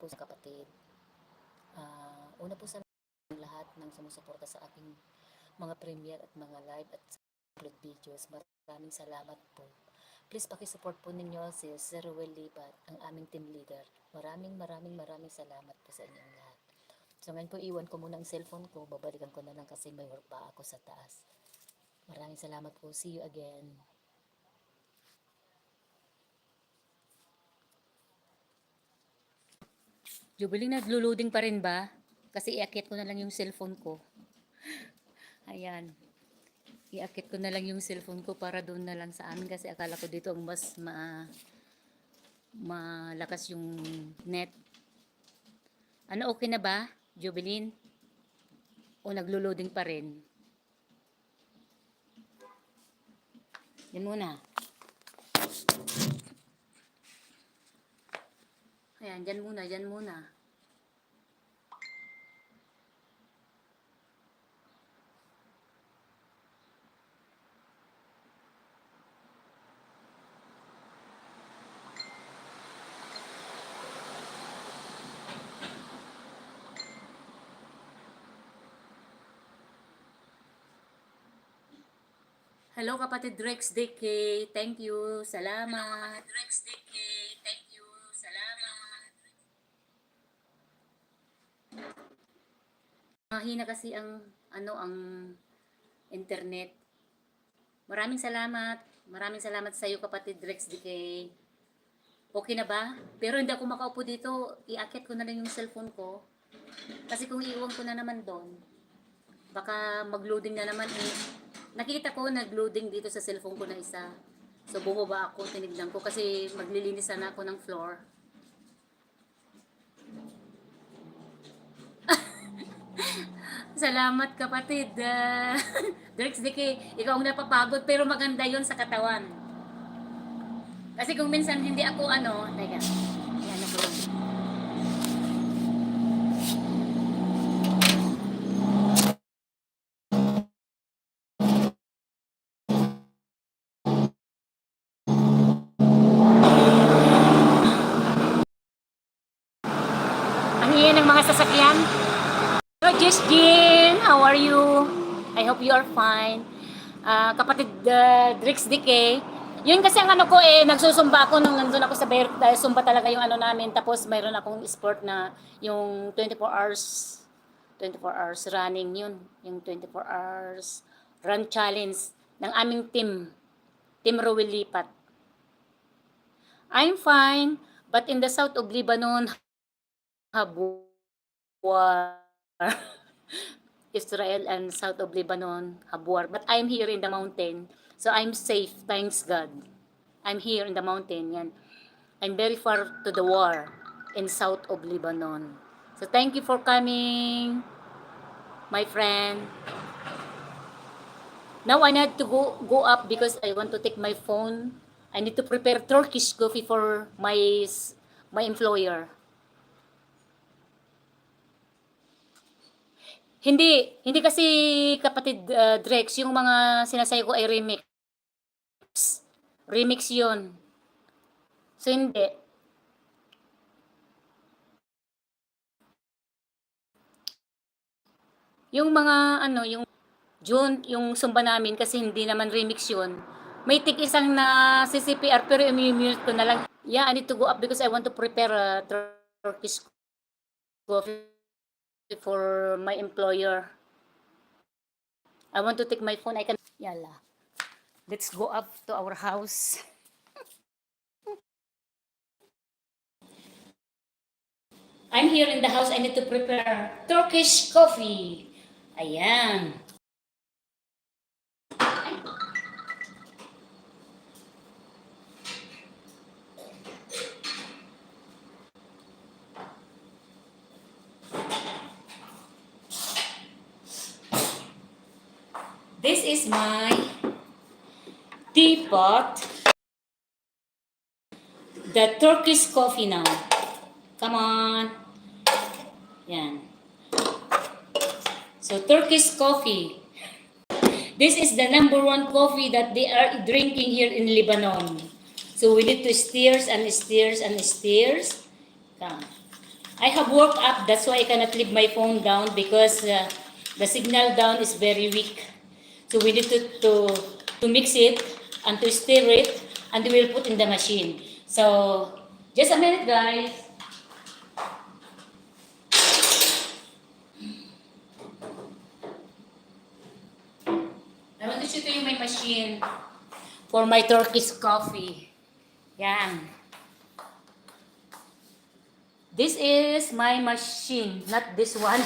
po sa kapatid. Una po sa lahat ng sumusuporta sa aking mga premiere at mga live at upload videos. Maraming salamat po. Please pakisupport po ninyo si Sir Ruel Lipat, ang aming team leader. Maraming salamat po sa inyong lahat. So ngayon po iwan ko muna ang cellphone ko. Babalikan ko na lang kasi may work pa ako sa taas. Maraming salamat po. See you again. Jubiling, naglo-loading pa rin ba? Kasi iakit ko na lang yung cellphone ko. Ayan. Iakit ko na lang yung cellphone ko para doon na lang sa amin kasi akala ko dito ang mas malakas yung net. Ano, okay na ba, Jubilin? O naglo-loading pa rin? Yan muna. Ayan, dyan muna. Hello, kapatid Rex DK. Thank you. Salamat. Hello, kapatid Rex DK. Thank you. Salamat. Mahina kasi ang internet. Maraming salamat. Maraming salamat sa iyo, kapatid Rex DK. Okay na ba? Pero hindi ako makaupo dito. Iakyat ko na lang yung cellphone ko. Kasi kung iiwan ko na naman doon, baka mag-loading na naman eh. Nakita ko nag-loading dito sa cellphone ko na isa. So bumaba ako, tinignan ko kasi maglilinis sana ako ng floor. Salamat, kapatid. Drex Diki, ikaw ang napapagod pero maganda yon sa katawan. Kasi kung minsan hindi ako teka. Ayan ako. Ang iyan ng mga sasakyan. Hello, Jess Jean. How are you? I hope you are fine. Kapatid Drix Dike, yun kasi ang ko nagsusumba ako nung nandun ako sa Beirut dahil sumba talaga yung namin. Tapos mayroon akong sport na yung 24 hours running yun. Yung 24 hours run challenge ng aming Team Ruel Lipat. I'm fine, but in the south of Lebanon, war. Israel and south of Lebanon have war. But I'm here in the mountain. So I'm safe, thanks God. I'm here in the mountain. Yan. I'm very far to the war in south of Lebanon. So thank you for coming, my friend. Now I need to go up because I want to take my phone. I need to prepare Turkish coffee for my employer. Hindi kasi, kapatid Drex, yung mga sinasay ko ay remix. Remix yun. So hindi. Yung mga yung June, yung sumba namin kasi hindi naman remix yun. May isang na CCPR pero i-mute ko na lang. Yeah, I need to go up because I want to prepare Turkish coffee for my employer. I want to take my phone. I can. Yala. Let's go up to our house. I'm here in the house. I need to prepare Turkish coffee. Ayan. This is my teapot. The Turkish coffee now. Come on. Yan. So Turkish coffee. This is the #1 coffee that they are drinking here in Lebanon. So we need to stir and stir and stir. Come. I have woke up, that's why I cannot leave my phone down because the signal down is very weak. So we need to mix it and to stir it and we will put in the machine. So just a minute guys. I want to show you my machine for my Turkish coffee. Yan. This is my machine, not this one.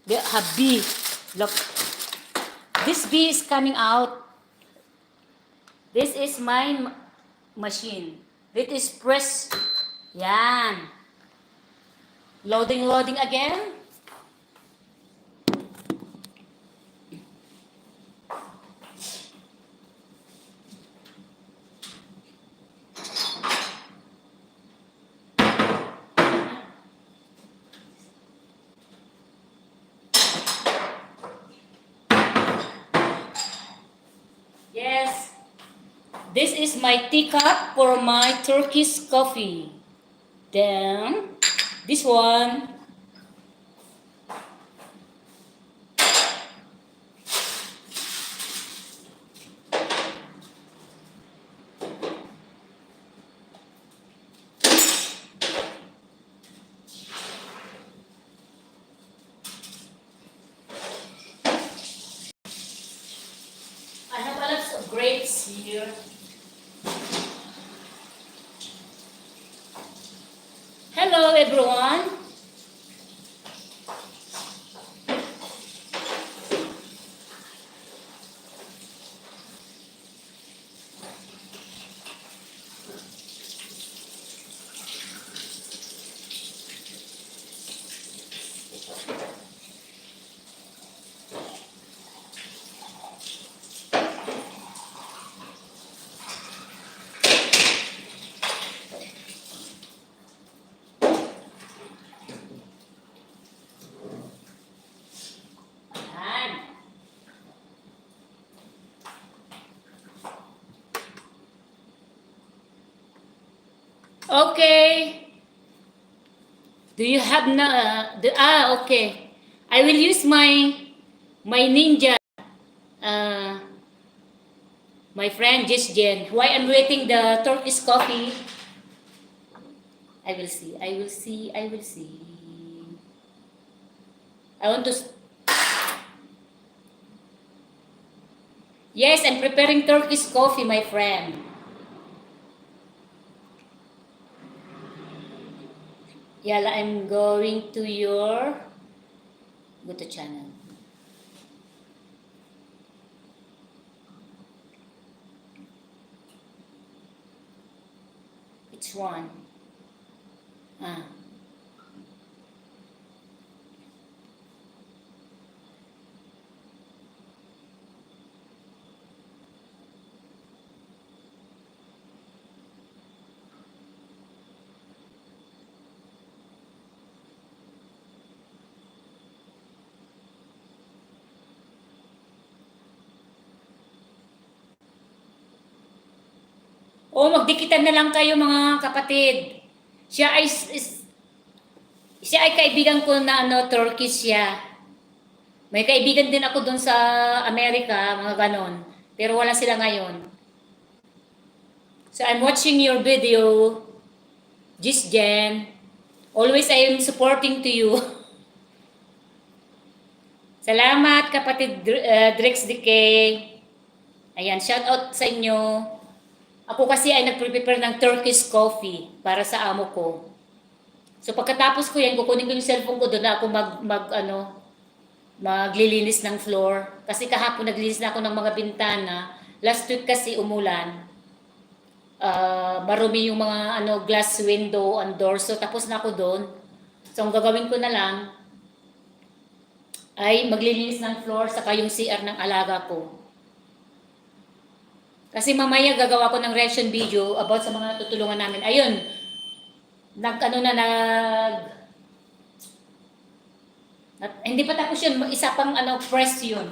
The bee. Look. This bee is coming out. This is my machine. It is press. Yan. Loading again. Yes, this is my teacup for my Turkish coffee. Then, this one. I have a lot of grapes here. Hello everyone. Ayan. Okay. Do you have okay. I will use my ninja my friend Jen. While I'm waiting the Turkish coffee, I will see. I want to Yes, I'm preparing Turkish coffee, my friend. Yala, I'm going to your go to channel. Which one? Ah. O magdikitan na lang kayo mga kapatid. Siya ay kaibigan ko na Turkish siya. May kaibigan din ako doon sa Amerika, mga ganon. Pero wala sila ngayon. So I'm watching your video, Jen. Always I am supporting to you. Salamat kapatid Drex Decay. Ayan, shout out sa inyo. Ako kasi ay nagprepare ng Turkish coffee para sa amo ko. So pagkatapos ko yan, kukunin ko yung cellphone ko doon na ako maglilinis ng floor. Kasi kahapon naglinis na ako ng mga bintana. Last week kasi umulan. Marumi yung mga glass window and door. So tapos na ako doon. So ang gagawin ko na lang ay maglilinis ng floor saka yung CR ng alaga ko. Kasi mamaya gagawa ko ng reaction video about sa mga tutulungan namin. Ayun. Hindi pa tapos yun. Isa pang press yun.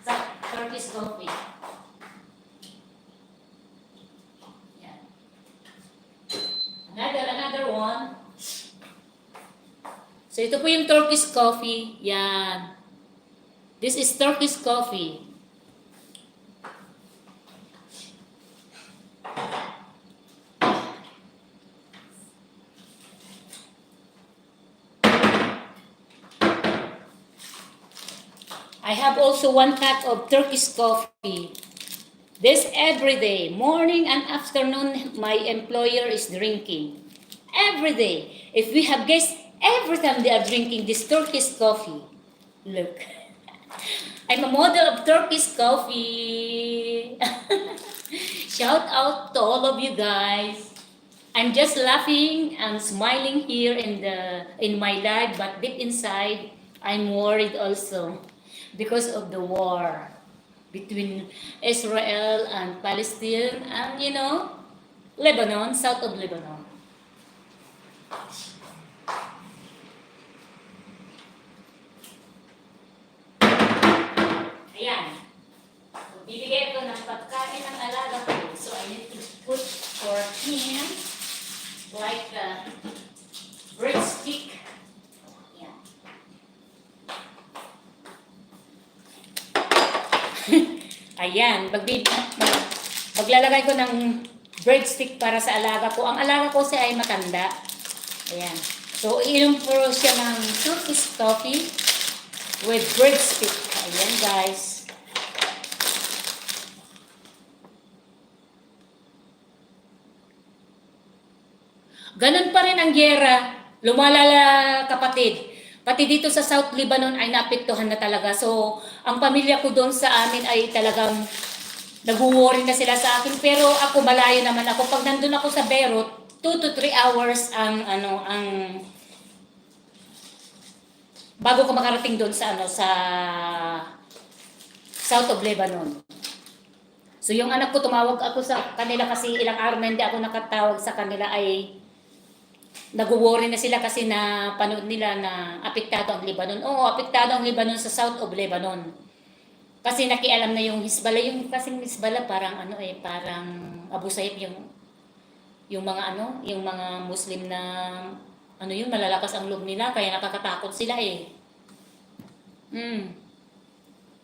Sa Turkish coffee. Yan. Another one. So ito po yung Turkish coffee. Yan. This is Turkish coffee. I have also 1 cup of Turkish coffee. This every day, morning and afternoon, my employer is drinking. Every day. If we have guests, every time they are drinking this Turkish coffee. Look. I'm a model of Turkish coffee. Shout out to all of you guys. I'm just laughing and smiling here in my life, but deep inside, I'm worried also because of the war between Israel and Palestine and Lebanon, south of Lebanon. Ayan. So, bibigay ko ng pagkain ng alaga ko. So, I need to put for him like a breadstick. Ayan. Ayan. Maglalagay ko ng breadstick para sa alaga ko. Ang alaga ko siya ay matanda. Ayan. So, iinom po siya ng Turkish coffee with breadstick. Ayan, guys. Ganun pa rin ang gyera. Lumalala, kapatid. Pati dito sa South Lebanon ay naapektuhan na talaga. So, ang pamilya ko doon sa amin ay talagang nag-worry na sila sa akin. Pero ako, malayo naman ako. Pag nandun ako sa Beirut, 2 to 3 hours ang bago ko makarating doon sa sa South of Lebanon. So yung anak ko, tumawag ako sa kanila kasi ilang araw na hindi ako nakatawag sa kanila, ay nag-worry na sila kasi na panood nila na apektado ang Lebanon. Oo, apektado ang Lebanon sa South of Lebanon. Kasi nakialam na yung Hezbollah, yung kasing Hezbollah parang parang Abu Sayyaf yung mga yung mga Muslim na yun, malalakas ang loob nila kaya nakakatakot sila eh.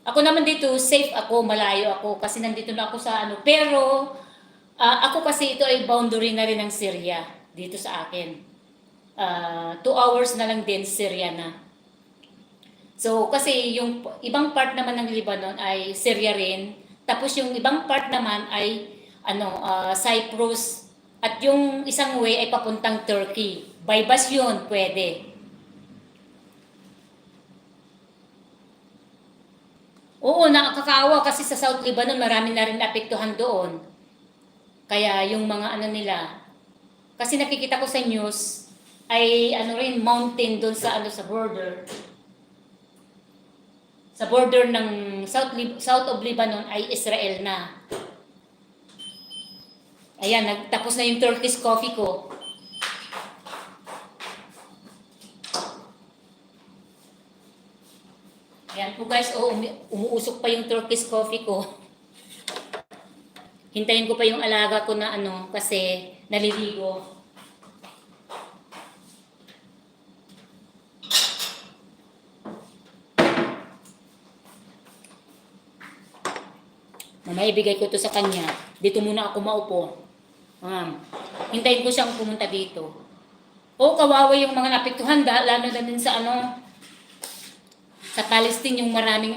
Ako naman dito, safe ako, malayo ako kasi nandito na ako sa pero ako kasi ito ay boundary na rin ng Syria dito sa akin. 2 hours na lang din Syria na. So kasi yung ibang part naman ng Lebanon ay Syria rin. Tapos yung ibang part naman ay Cyprus, at yung isang way ay papuntang Turkey. By bus yun, pwede. Oo, nakakaawa kasi sa South Lebanon marami na rin naapektuhan doon. Kaya yung mga nila, kasi nakikita ko sa news, ay rin mountain doon sa sa border. Sa border ng South of Lebanon ay Israel na. Ayan, nagtapos na yung Turkish coffee ko. Ayan po guys, umuusok pa yung Turkish coffee ko. Hintayin ko pa yung alaga ko na kasi naliligo. Mamaya ibigay ko to sa kanya. Dito muna ako maupo. Hintayin ko siyang pumunta dito. Kawawa yung mga napektuhan, lalo na din sa sa Palestine, yung maraming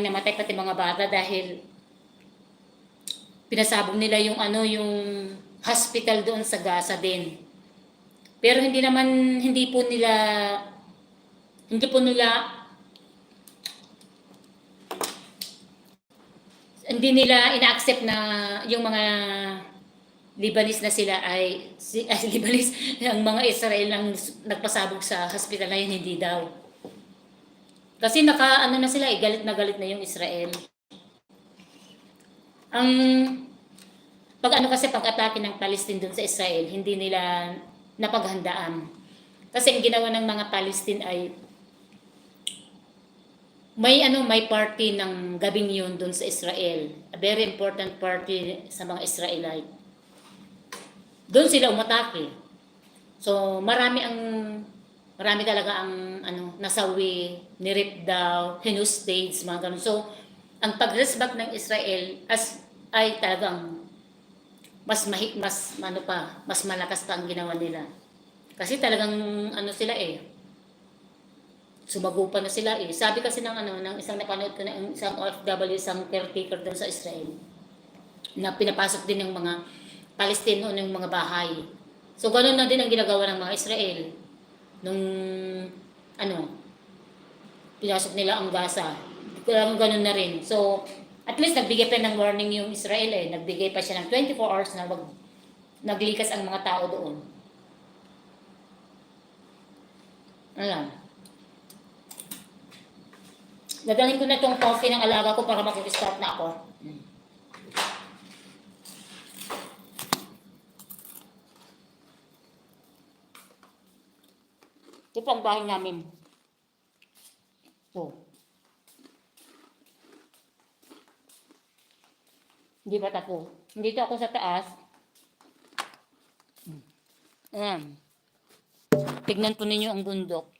namatay, pati mga bata, dahil pinasabog nila yung yung hospital doon sa Gaza din. Pero hindi po nila ina-accept na yung mga Lebanese na sila ay Lebanese, ang mga Israel ang nagpasabog sa hospital na yun, hindi daw. Kasi na sila, galit na yung Israel. Ang kasi pag-atake ng Palestine dun sa Israel, hindi nila napaghandaan. Kasi ang ginawa ng mga Palestine ay may party ng gabing yun dun sa Israel. A very important party sa mga Israelite. Doon sila umatake. So marami ang Marami talaga ang nasawi, nirip daw, hinustage, mga ganun. So, ang pag-respect ng Israel ay talagang mas malakas pa ang ginawa nila. Kasi talagang sila sumagupa na sila eh. Sabi kasi ng isang napanood ko na isang OFW, isang caretaker doon sa Israel, na pinapasok din ng mga Palestino ng mga bahay. So ganoon na din ang ginagawa ng mga Israel nung ano, pinasok nila ang Gaza. Talagang ganoon na rin. So at least nagbigay pa ng warning yung Israel eh. Nagbigay pa siya ng 24 hours na naglikas ang mga tao doon. Alam. Dadalhin ko na itong coffee ng alaga ko para mag-start na ako. Ito po ang bahay namin. Ito. Hindi pa tapo. Dito ako sa taas. Ayan. Tignan po ninyo ang bundok.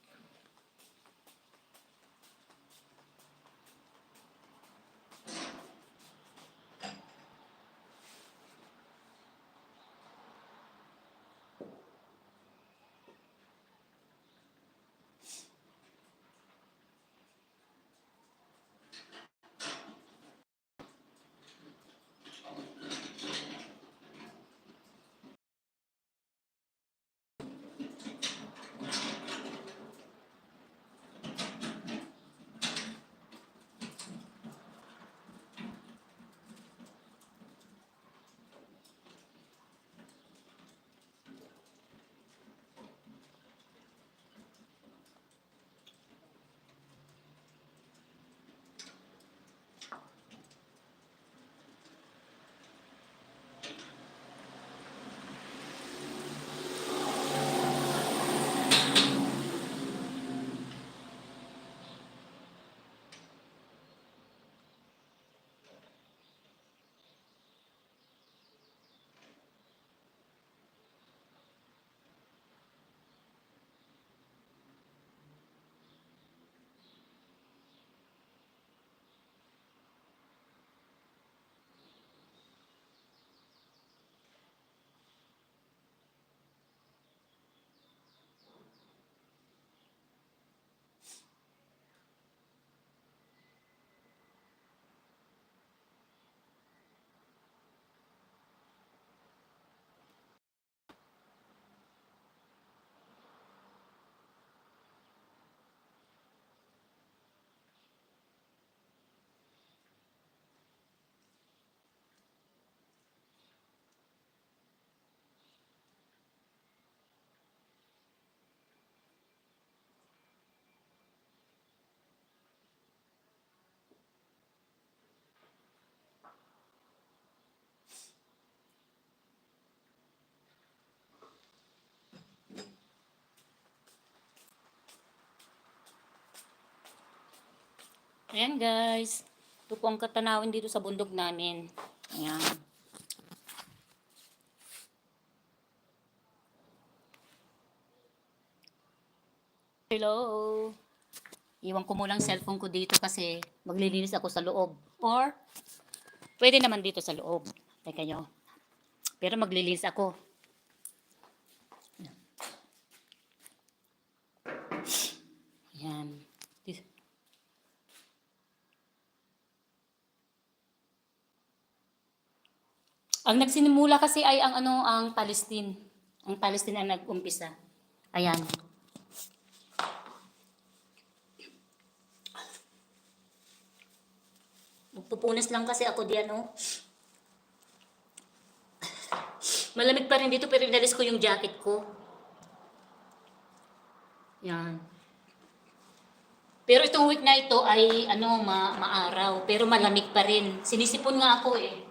Ayan guys. Ito po ang katanawin dito sa bundok namin. Ayan. Hello. Iwan ko muna ang cellphone ko dito kasi maglilinis ako sa loob. Or, pwede naman dito sa loob. Teka nyo. Pero maglilinis ako. Ayan. Ang nagsinimula kasi ay ang Palestine. Ang Palestine ang nag-umpisa. Ayan. Magpupunas lang kasi ako diyan, oh. Malamig pa rin dito pero inalis ko yung jacket ko. Yan. Pero itong week na ito ay maaraw pero malamig pa rin. Sinisipon nga ako eh.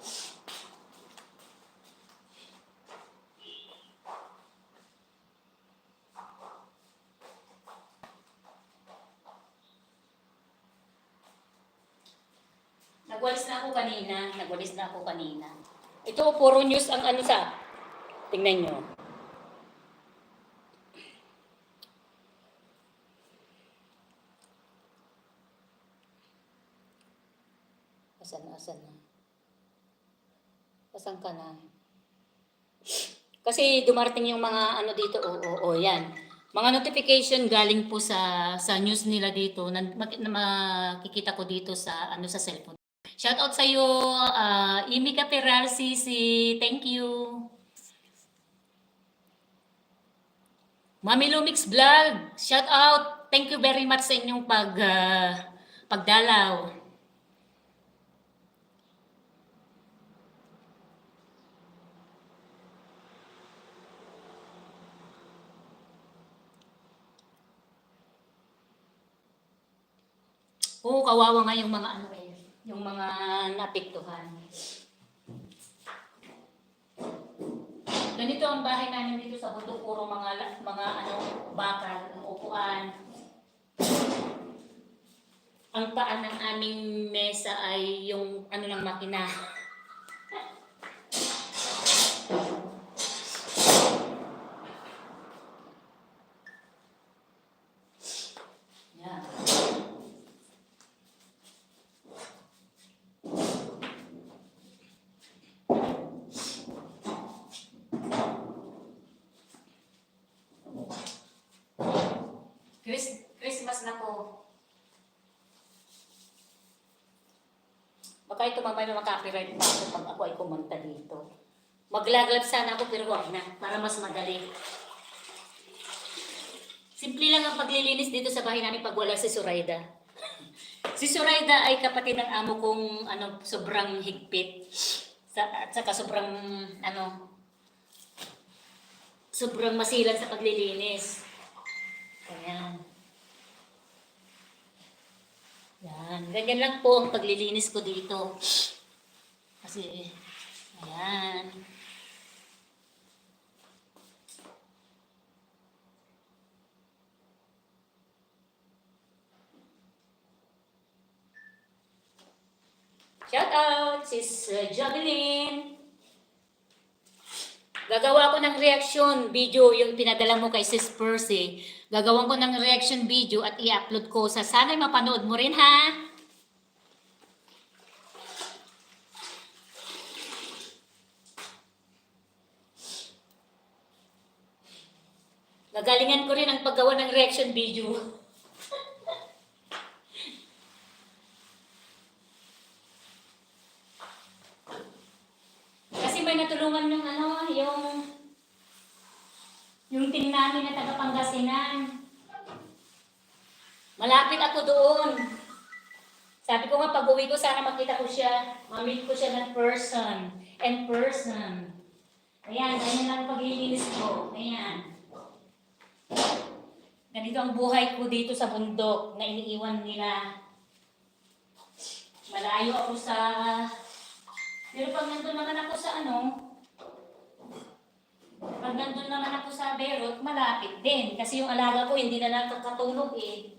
Nagwalis na ako kanina. Ito, puro news ang tingnan nyo. Asan na? Asan ka na? Kasi dumarating yung mga ano dito, yan. Mga notification galing po sa news nila dito na makikita ko dito sa ano sa cellphone. Shout out sa iyo, Imi Caperal Sisi. Thank you. Mami Lumix Vlog. Shout out. Thank you very much sa inyong pagdalaw. Oo, kawawa nga yung mga ano yung mga napiktuhan. Ganito ang bahay namin dito sa bundok, puro mga ano, bakal, upuan. Ang paan ng aming mesa ay yung ano ng makina. Yan. Christmas na po. Baka ito mamaya na makapiright pa ako pag ako ay pumunta dito. Maglaglab sana ako pero wag na, para mas madali. Simple lang ang paglilinis dito sa bahay namin pag wala si Suraida. Si Suraida ay kapatid ng amo kong ano, sobrang higpit. At saka sobrang ano, sobrang masilan sa paglilinis. Ayan. Yan. Ganyan lang po ang paglilinis ko dito. Kasi, ayan. Shout out, sis Jovelyn. Gagawa ko ng reaction video yung pinadala mo kay Sis Percy. Gagawan ko ng reaction video at i-upload ko sa sana'y mapanood mo rin ha. Nagalingan ko rin ang paggawa ng reaction video. Kasi may natulungan ng ano, yung team namin na taga Pangasinan. Malapit ako doon. Sabi ko nga pag-uwi ko sana makita ko siya, ma-meet ko siya ng person, in person. Ayan, ganyan lang paglilinis ko. Ayan. Ganito ang buhay ko dito sa bundok na iniiwan nila. Malayo ako sa... Pero pag nandun naman ako sa ano, pag nandun naman ako sa Berot, malapit din. Kasi yung alaga ko hindi na nakakatulog eh.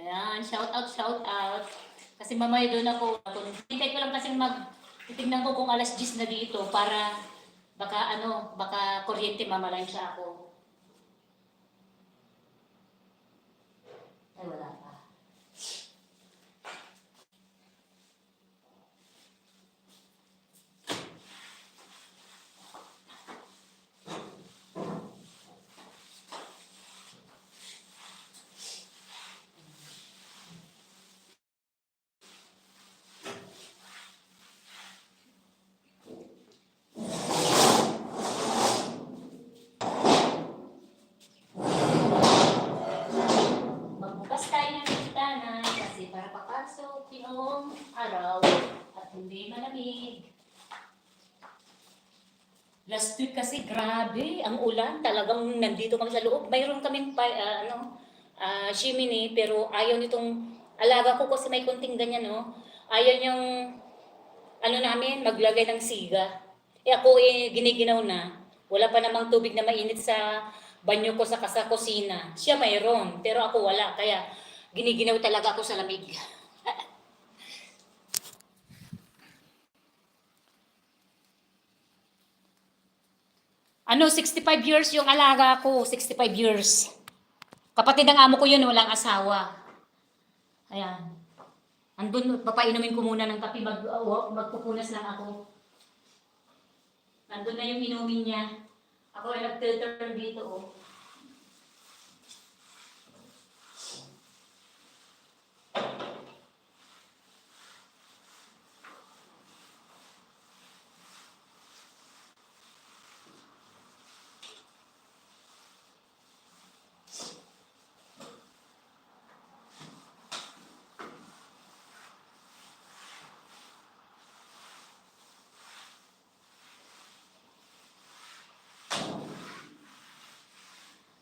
Ayan, shout out, shout out. Kasi mamaya doon ako. Hintay ko lang kasi titignan ko kung alas 10 na dito para baka kuryente mamalansya ako. Ay, wala pa. Pasok yung araw at hindi malamig. Last week kasi grabe, ang ulan. Talagang nandito kami sa loob. Mayroon kaming chimney, pero ayaw nitong alaga ko kasi may kunting ganyan, no? Ayaw niyang, namin, maglagay ng siga. Ako giniginaw na. Wala pa namang tubig na mainit sa banyo ko sa kusina. Siya mayroon, pero ako wala. Kaya giniginaw talaga ako sa lamig. 65 years yung alaga ko, 65 years. Kapatid ng amo ko yun, walang asawa. Ayan. Andun, papainumin ko muna ng kape, magpupunas lang ako. Andun na yung inumin niya. Ako ay nag-filter dito, oh.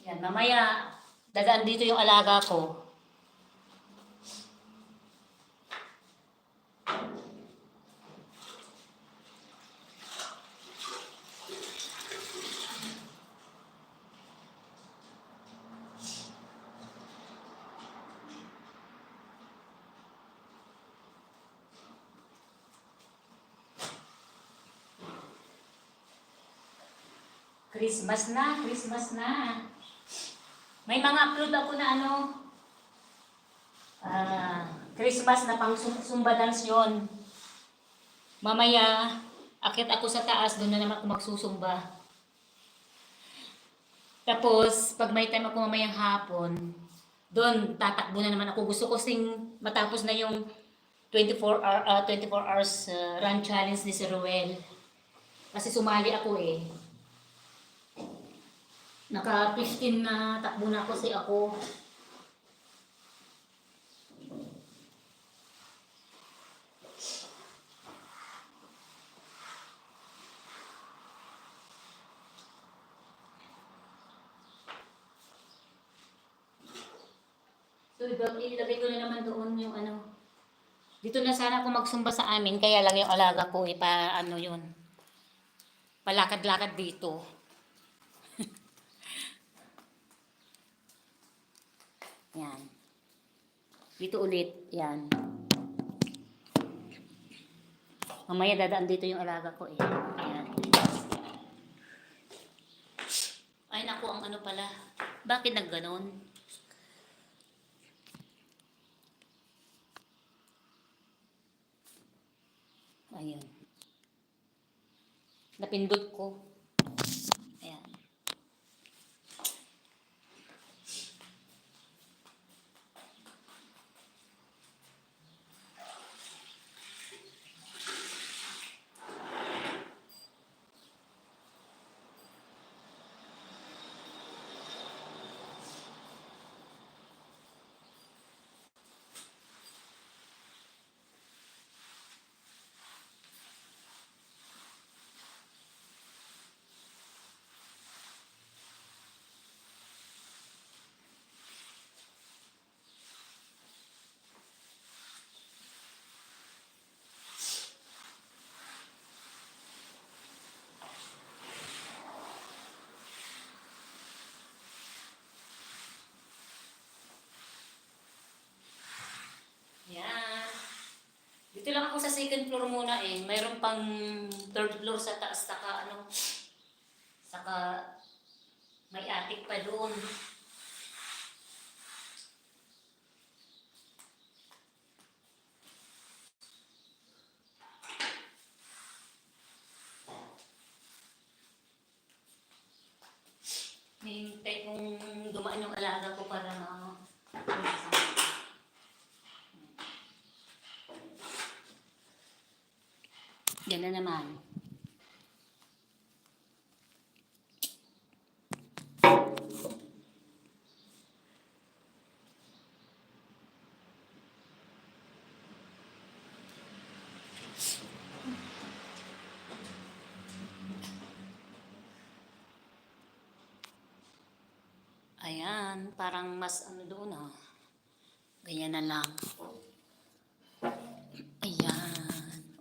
Yan, mamaya, dadaan dito yung alaga ko. Christmas na, Christmas na. May mga upload ako na Christmas na pang Zumba dance yun. Mamaya, akit ako sa taas, doon na naman ako magsusumba. Tapos, pag may time ako mamayang hapon, doon tatakbo na naman ako. Gusto ko matapos na yung 24 hours run challenge ni Sir Ruel. Kasi sumali ako eh. Naka 15 na takbo na ako. So, ilagay ko na naman doon yung Dito na sana ako magsumba sa amin, kaya lang yung alaga ko yun. Palakad-lakad dito. Yan. Dito ulit. Yan. Mamaya dadaan dito yung alaga ko eh. Yan. Ay naku, ang pala. Bakit nagganon? Ayan. Napindot ko. Ayan. Yan. Dito lang ako sa second floor muna eh. Mayroon pang third floor sa taas. Saka may attic pa doon. Hintay kong dumaan yung alaga ko para yan na naman. Ayan, parang mas ano doon ah. Ganyan na lang. Ayan.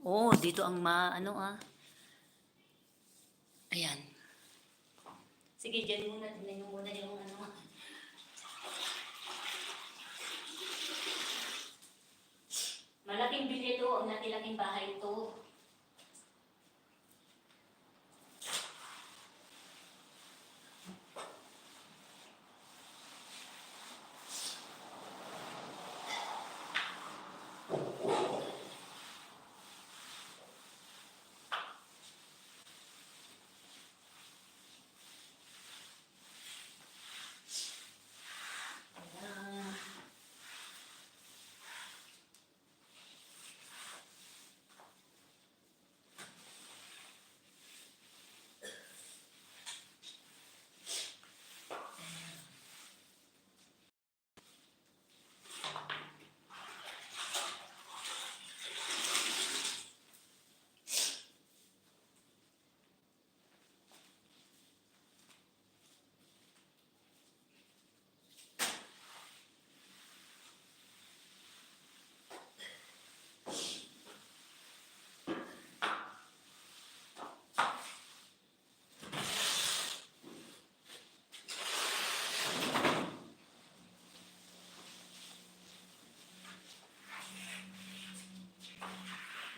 Oh, dito ang ano ah. Ayan. Sige, dyan muna. Tignan nyo muna yung ano. Malaking bilya ito. Ang laking bahay ito. Ayan.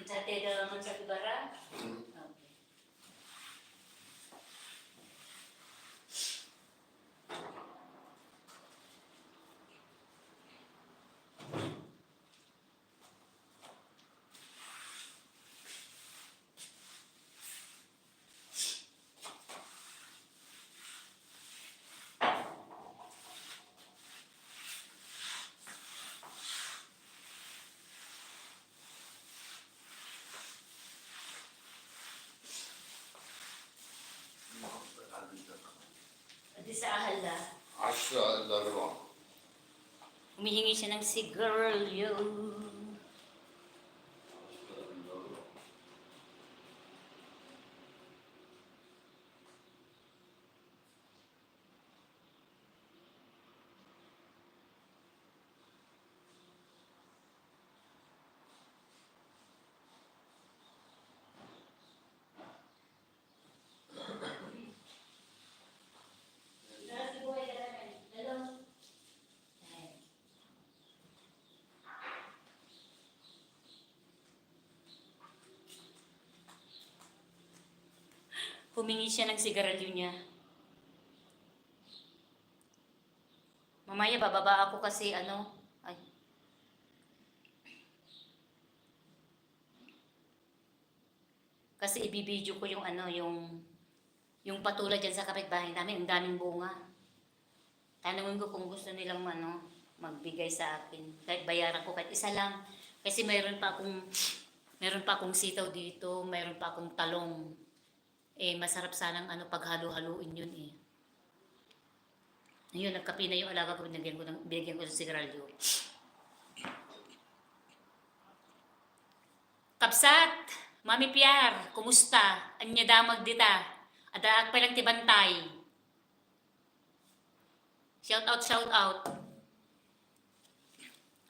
Dati naman sa Tibara. Okay. Di sa Ahala. Aşağıları var. Humihingi siya ng sigarilyo. Humingi siya ng sigarilyo niya. Mamaya bababa ako kasi ano. Ay. Kasi ibibideo ko yung ano, yung patula dyan sa kapitbahay namin, ang daming bunga. Tanungin ko kung gusto nilang ano, magbigay sa akin. Kahit bayaran ko kahit isa lang. Kasi mayroon pa akong sitaw dito, mayroon pa akong talong. Eh, masarap sanang ano, paghalo-haluin yun eh. Ayun, nagkape na yung alaga ko, binigyan ko ng sigarilyo. Kapsat, Mami Piar, kumusta? Anya damag dita. At pa lang tibantay. Shout out, shout out.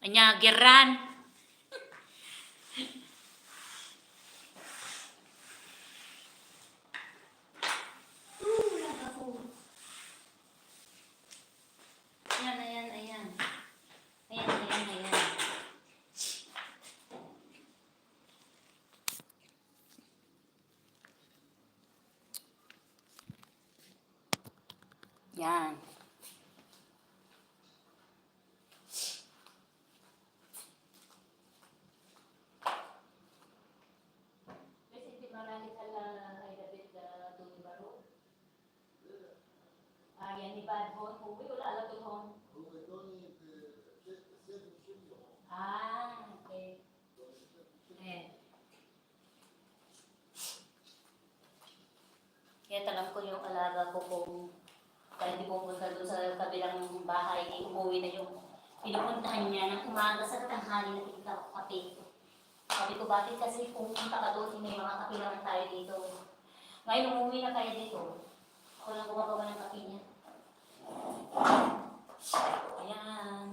Anya, Geran. Ayan, ayan, ayan. Ayan, ayan, ayan. Yan. Ayan, ni Bad Hon. Uwi, wala alam to Hon. Ah, okay. Eh. Kaya talam ko yung alaga ko kung kaya hindi pumunta doon sa kabilang bahay, eh, umuwi na yung pinupuntahan niya ng umaga sa tanghali na kita ko kape. Sabi ko, bakit kasi pumunta ka doon, may mga kape naman tayo dito. Ngayon umuwi na kaya dito. Ako lang gumagawa ng kape niya. Ayan.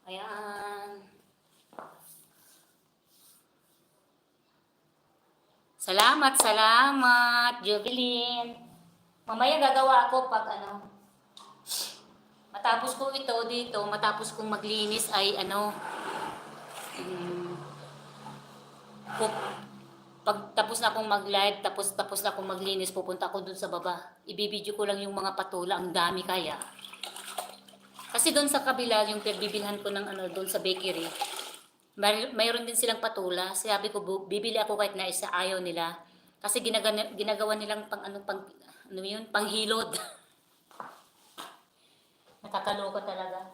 Ayan. Salamat, salamat, Jubilin. Mamaya gagawa ako pag matapos ko ito dito, matapos kong maglinis ay um, pag tapos na akong mag-live, tapos na akong maglinis, pupunta ako dun sa baba. Ibibidyo ko lang yung mga patula, ang dami kaya. Kasi doon sa kabila, yung bibilhan ko ng doon sa bakery, mayroon din silang patula. Sabi ko, bibili ako kahit na isa, ayaw nila. Kasi ginagawa nilang panghilod. Nakakaloka talaga.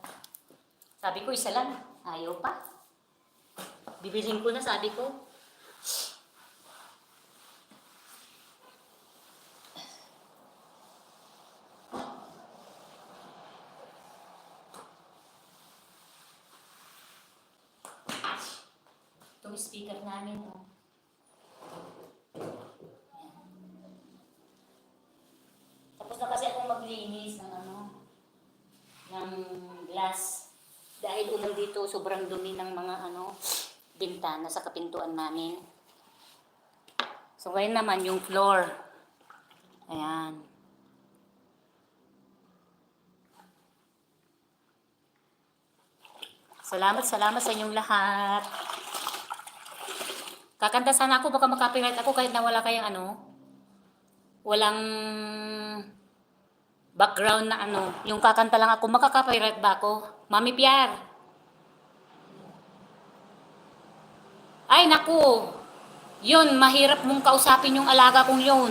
Sabi ko, isa lang. Ayaw pa. Bibilhin ko na, sabi ko. Itong speaker namin, oh. Tapos na kasi akong maglinis ng glass. Dahil dito, sobrang dumi ng mga bintana sa kapintuan namin. So, ngayon naman yung floor. Ayan. Salamat sa inyong lahat. Kakanta sana ako, baka makapiright ako kahit na wala kayong walang background na yung kakanta lang ako, makakapiright ba ako? Mami Piar. Ay, naku. Yun, mahirap mong kausapin yung alaga kong yun.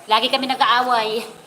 Lagi kami nag-aaway.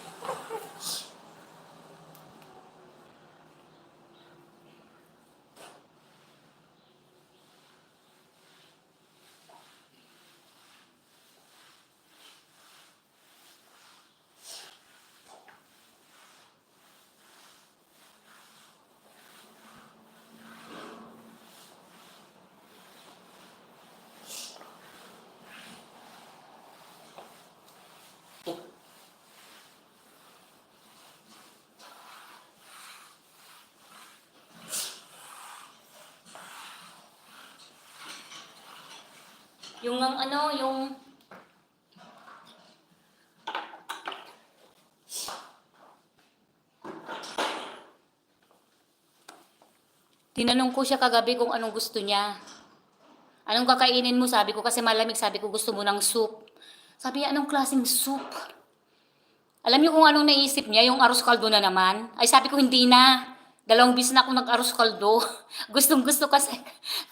Yung tinanong ko siya kagabi kung anong gusto niya. Anong kakainin mo? Sabi ko kasi malamig. Sabi ko gusto mo ng soup. Sabi niya, anong klaseng soup? Alam niyo kung anong naisip niya? Yung arroz kaldo na naman. Ay sabi ko hindi na. 2 beses na ako nag-arroz kaldo. Gustong gusto kasi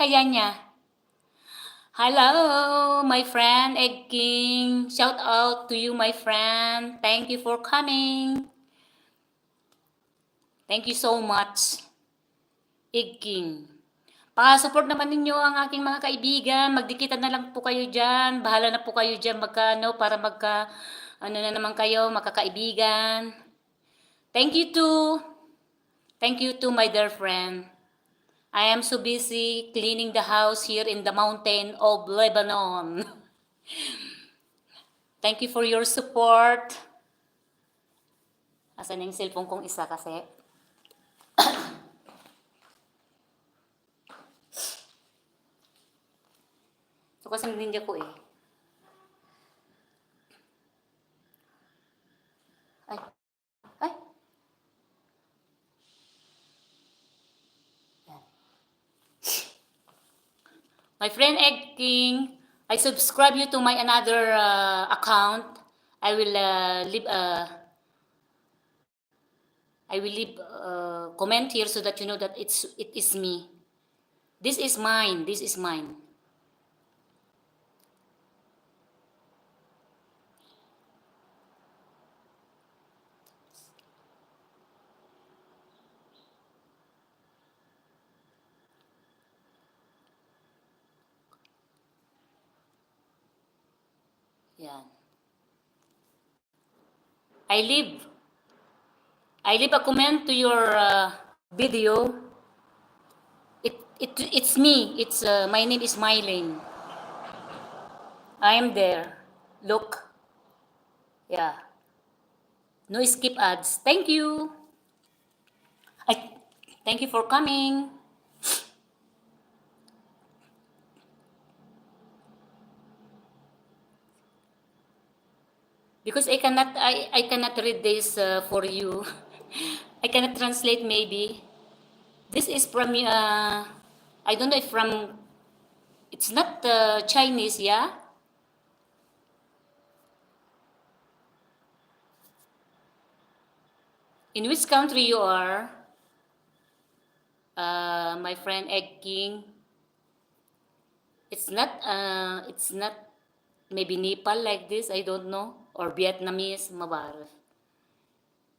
kaya niya. Hello, my friend Egg King. Shout out to you, my friend. Thank you for coming. Thank you so much, Egg King. Pa-support naman ninyo ang aking mga kaibigan. Magdikitan na lang po kayo dyan. Bahala na po kayo dyan para na naman kayo, makakaibigan. Thank you to my dear friend. I am so busy cleaning the house here in the mountain of Lebanon. Thank you for your support. Asan yung cellphone kong isa kasi? So kasi hindi ko eh. Ay. Ay. My friend Egg King, I subscribe you to my another account. I will leave comment here so that you know that it is me. This is mine. This is mine. Yan. I live I leave a comment to your video. It's me. It's my name is Mylene. I am there. Look. Yeah. No skip ads. Thank you. I thank you for coming. Because I cannot read this for you. I cannot translate maybe. This is from I don't know if from it's not Chinese, yeah? In which country you are? My friend Egg King. It's not maybe Nepal like this, I don't know, or Vietnamese, mabar.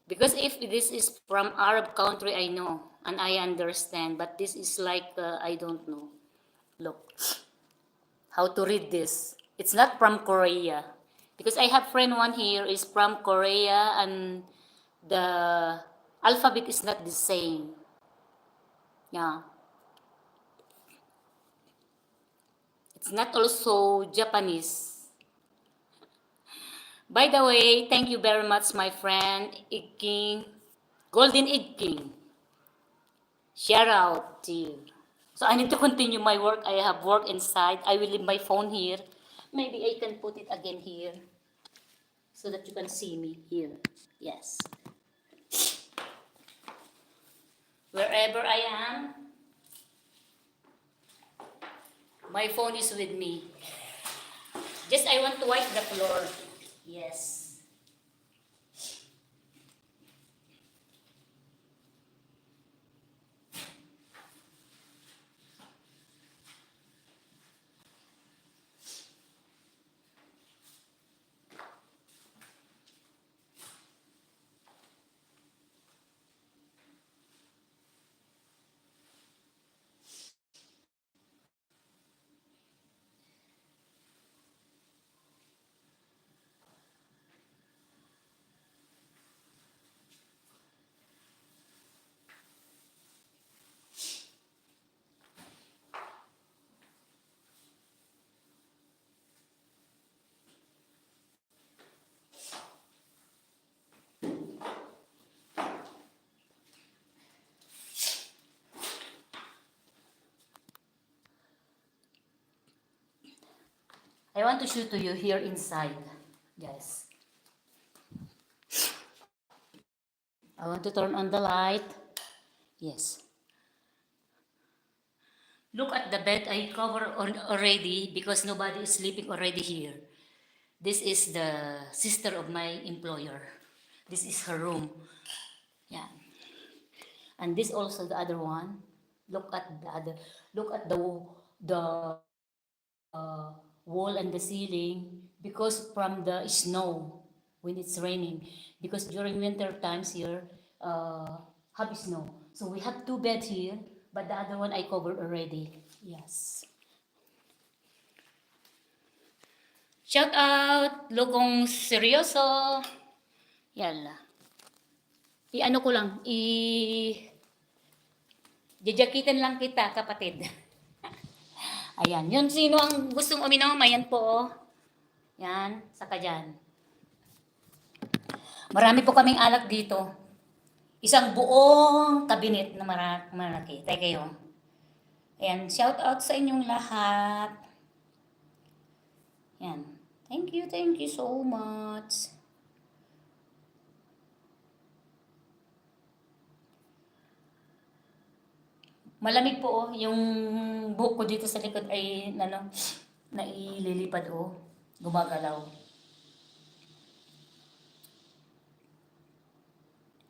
Because if this is from Arab country, I know and I understand, but this is like I don't know. Look, how to read this. It's not from Korea. Because I have friend one here is from Korea and the alphabet is not the same. Yeah. It's not also Japanese. By the way, thank you very much, my friend Egg King, Golden Egg King. Shout out to you. So I need to continue my work. I have work inside. I will leave my phone here. Maybe I can put it again here so that you can see me here. Yes. Wherever I am, my phone is with me. Just I want to wipe the floor. Yes. I want to show to you here inside. Yes. I want to turn on the light. Yes. Look at the bed I covered already because nobody is sleeping already here. This is the sister of my employer. This is her room. Yeah. And this also the other one. Look at the other. Look at the uh, wall and the ceiling because from the snow when it's raining. Because during winter times here, have snow. So we have two beds here, but the other one I covered already. Yes. Shout out, Lokong Seryoso. Yala. I-ano ko lang, jajakitan lang kita, kapatid. Ayan, yun sino ang gustong uminom, ayan po. Oh. Yan, saka dyan. Marami po kaming alak dito. Isang buong kabinet na malaki. Tayo kayo. Ayan, shout out sa inyong lahat. Yan. Thank you so much. Malamig po oh, yung buhok ko dito sa likod ay naililipad oh, gumagalaw.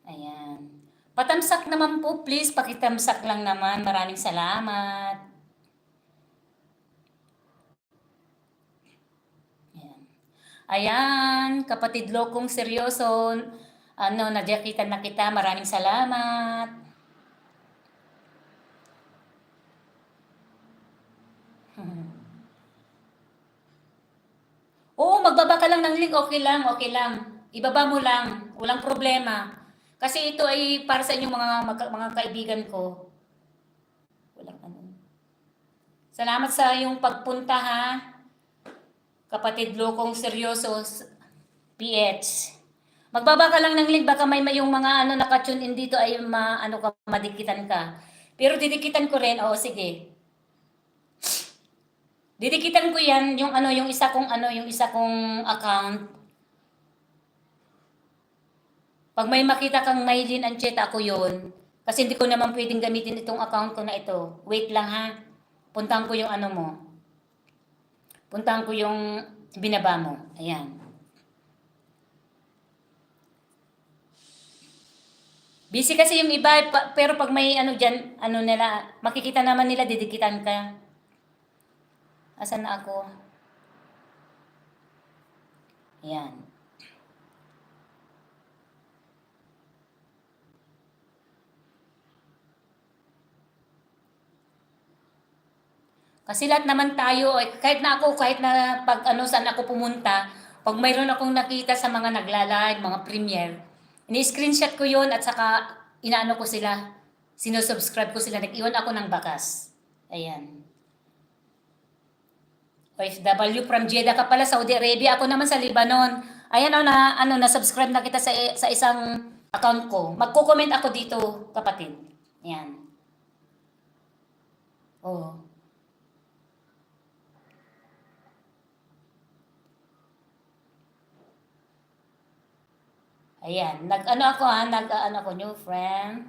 Ayan. Patamsak naman po, please, pakitamsak lang naman. Maraming salamat. Ayan. Ayan, kapatid Lokong Seryoso, nadyakitan na kita. Maraming salamat. Oo, magbaba ka lang ng link, okay lang, okay lang. Ibaba mo lang, walang problema. Kasi ito ay para sa inyong mga kaibigan ko. Walang ano. Salamat sa iyong pagpunta ha. Kapatid Lokong Seryoso PH. Magbaba ka lang ng link, baka may yung mga ano naka-tune in dito ay madikitan ka. Pero didikitan ko rin, oo sige. Didikitan ko 'yan yung isa kong account. Pag may makita kang Maylin Ancheta, ako 'yon. Kasi hindi ko naman pwedeng gamitin itong account ko na ito. Wait lang ha. Puntahan ko yung ano mo. Puntahan ko yung binaba mo. Ayan. Busy kasi yung iba, pero pag may ano dyan, ano nila, makikita naman nila, didikitan ka. Asan na ako? Ayan. Kasi lahat naman tayo, kahit na pag ano, saan ako pumunta, pag mayroon akong nakita sa mga nagla-live, mga premiere, ini-screenshot ko yon at saka inaano ko sila, sinusubscribe ko sila, nag-iwan ako ng bakas. Ayan. OFW from Jeddah ka pala, Saudi Arabia. Ako naman sa Lebanon. Ayan na-subscribe na kita sa isang account ko. Magko-comment ako dito, kapatid. Ayan. Oh. Ayan, nag-ano ako, new friend.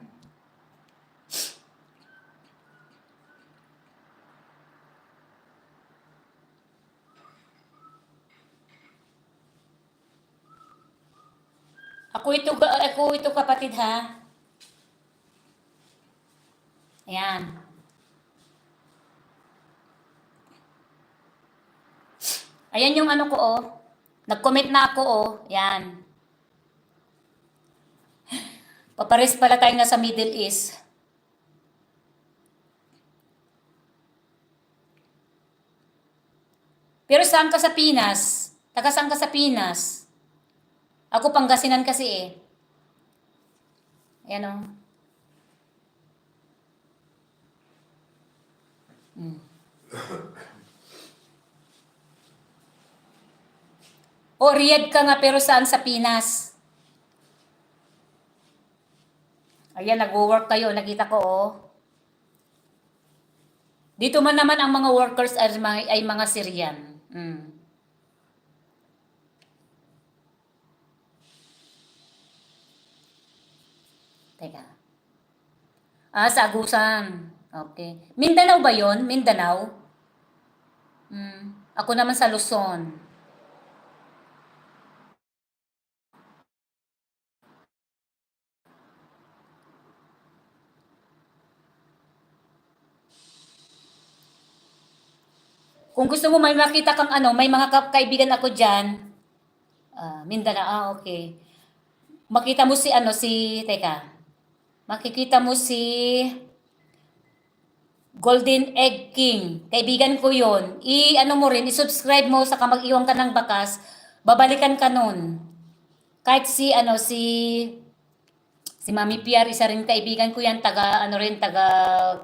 Ako ito kapatid ha. Ayan. Ayan yung ano ko oh. Nag-comment na ako oh. Ayan. Papares pala tayo nga sa Middle East. Pero saan ka sa Pinas? Taga saan ka sa Pinas? Ako Pangasinan kasi eh. Ayan o. O Riyadh ka nga pero saan sa Pinas? Ayan, nag-work kayo. Nakita ko oh. Dito man naman ang mga workers ay mga Syrian. Teka. Sa Agusan. Okay. Mindanao ba yon? Mindanao? Ako naman sa Luzon. Kung gusto mo may makita kang ano, may mga kaibigan ako dyan. Mindanao, okay. Makita mo makikita mo si Golden Egg King. Kaibigan ko yon. I-ano mo rin, i-subscribe mo, saka mag-iwan ka ng bakas, babalikan ka nun. Kahit si Mami PR, isa rin kaibigan ko yan, taga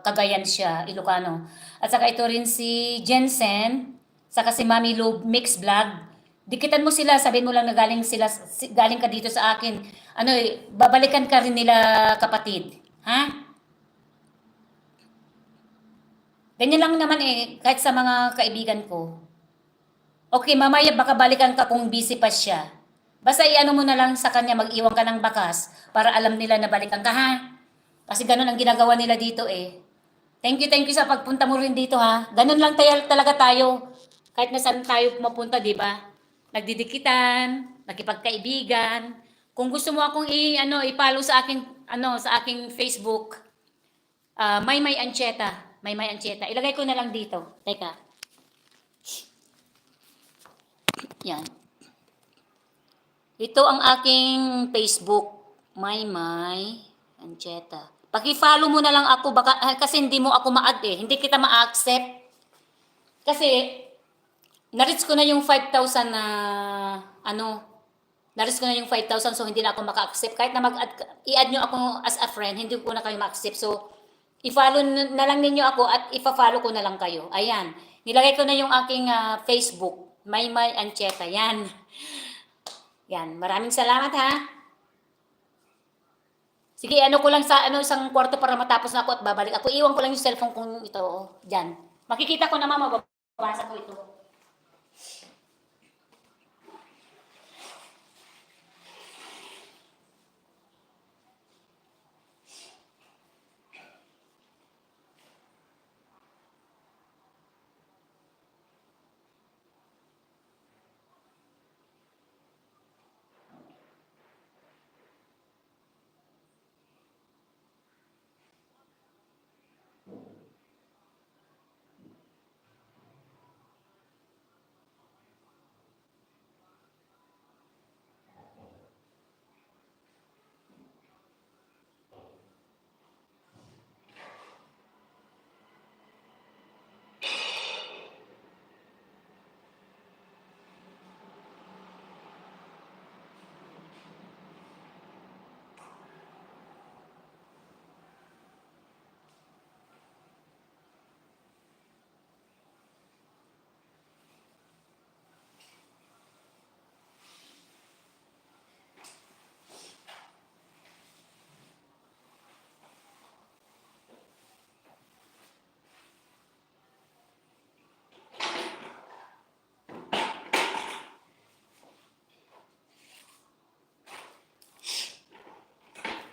Cagayan siya, Ilocano. At saka ito rin si Jensen, saka si Mami Lube Mix Vlog. Dikitan mo sila, sabihin mo lang na galing ka dito sa akin. Babalikan ka rin nila kapatid. Ha? Ganyan lang naman kahit sa mga kaibigan ko. Okay, mamaya baka balikan ka kung busy pa siya. Basta i-ano mo na lang sa kanya, mag-iwan ka ng bakas para alam nila na balikan ka ha. Kasi ganun ang ginagawa nila dito eh. Thank you sa pagpunta mo rin dito ha. Ganun lang talaga tayo. Kahit na saan tayo pumapunta, di ba? Nagdidikitan, nakipagkaibigan. Kung gusto mo akong i-follow sa aking Facebook, Maymay Ancheta. Maymay Ancheta. Ilagay ko na lang dito. Teka. Yan. Ito ang aking Facebook, Maymay Ancheta. Paki-follow mo na lang ako kasi hindi mo ako ma-add eh. Hindi kita ma-accept. Kasi na-reach ko na yung 5,000 na Naris ko na yung 5,000 so hindi na ako maka-accept. Kahit na i-add nyo ako as a friend, hindi ko na kayo ma-accept. So, i-follow na lang ninyo ako at ipa-follow ko na lang kayo. Ayan. Nilagay ko na yung aking Facebook. Maymay Ancheta. Yan. Yan. Maraming salamat ha. Sige, ano ko lang sa isang kwarto para matapos na ako at babalik. Ako iwan ko lang yung cellphone kong ito. Diyan. Makikita ko naman, mababasa ko ito.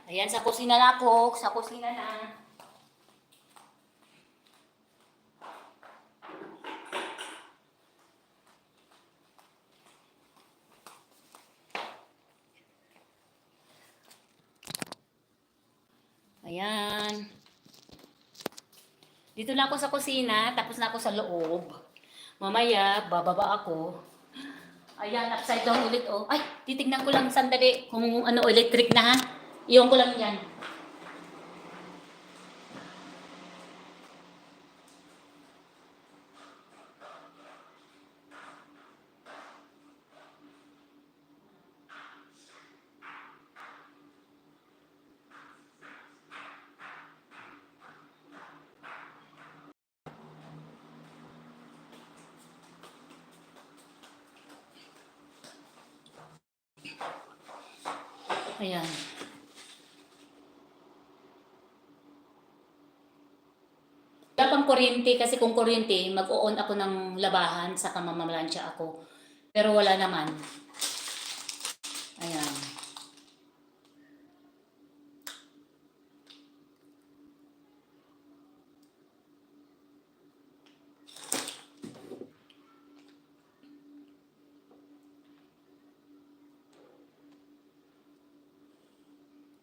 Ayan, sa kusina na ako. Sa kusina na. Ayan. Dito na ako sa kusina, tapos na ako sa loob. Mamaya, bababa ako. Ayan, upside down ulit, oh. Ay, titignan ko lang sandali kung ano, electric na ha. Iyon ko lang yan. Ayan. Wala pang kuryente kasi kung kuryente, mag-o-on ako ng labahan sa mamamalansya ako. Pero wala naman. Ayan.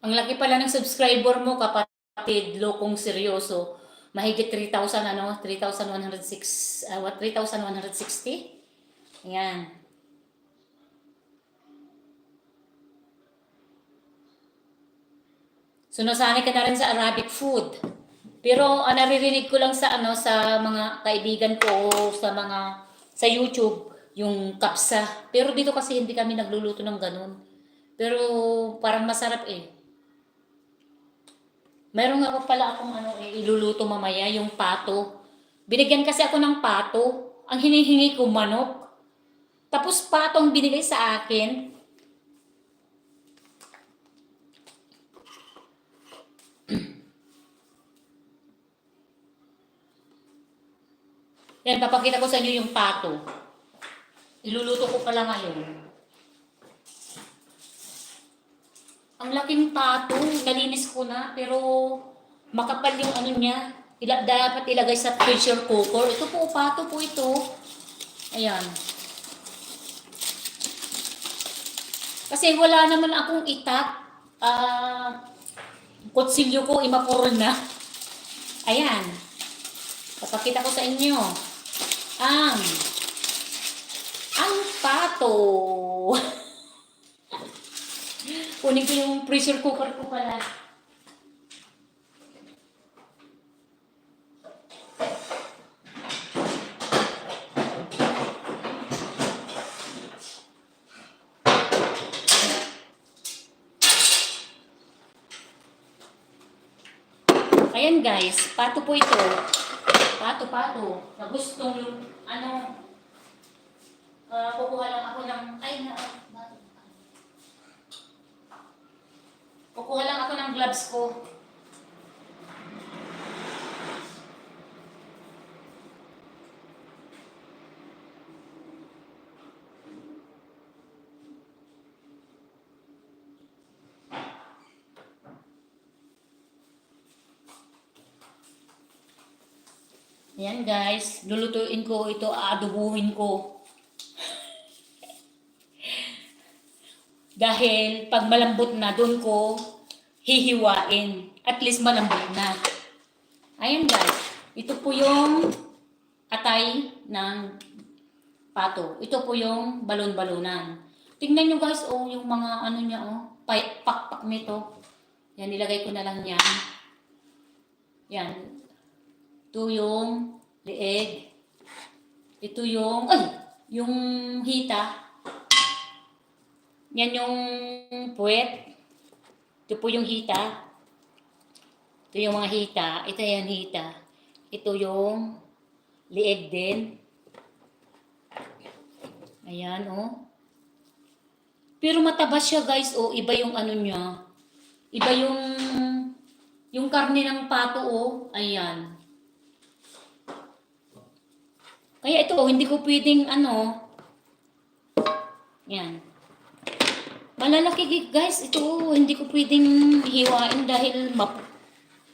Ang laki pala ng subscriber mo, kapatid, lokong seryoso. Mahigit 3,000 ano, 3,106, 3,160? Ayan. So nasanay ka na rin sa Arabic food. Pero naririnig ko lang sa sa mga kaibigan ko sa sa YouTube yung kapsa. Pero dito kasi hindi kami nagluluto ng ganun. Pero parang masarap eh. Meron nga pala akong iluluto mamaya, yung pato. Binigyan kasi ako ng pato. Ang hinihingi ko manok. Tapos pato ang binigay sa akin. Yan, papakita ko sa inyo yung pato. Iluluto ko pala ngayon. Ang laking pato, nalinis ko na, pero makapal yung niya. Dapat ilagay sa pressure cooker. Ito po, pato po ito. Ayan. Kasi wala naman akong itak. Kutsilyo ko, imapuro na. Ayan. Papakita ko sa inyo. Ang pato. Kunin ko yung pressure cooker ko pala. Ayan guys, pato po ito. Pato. Na gustong, kukuha lang ako ng, kukuha lang ako ng gloves ko. Ayan guys, lulutuin ko ito, aadubuhin ko. Dahil pag malambot na, doon ko hihiwain. At least malambot na. Ayan guys, ito po yung atay ng pato. Ito po yung balon-balonan. Tingnan nyo guys, yung mga ano niya, pakpak nito. Yan, nilagay ko na lang yan. Yan. Ito yung leeg. Ito yung, yung hita. Yan yung puwet. Ito po yung hita. Ito yung mga hita. Ito yung hita. Ito yung leeg din. Ayan, Pero mataba siya, guys, Iba yung ano niya. Iba yung karne ng pato, Ayan. Kaya ito, hindi ko pwedeng, Yan. Malalaki, guys. Ito, hindi ko pwedeng hiwain dahil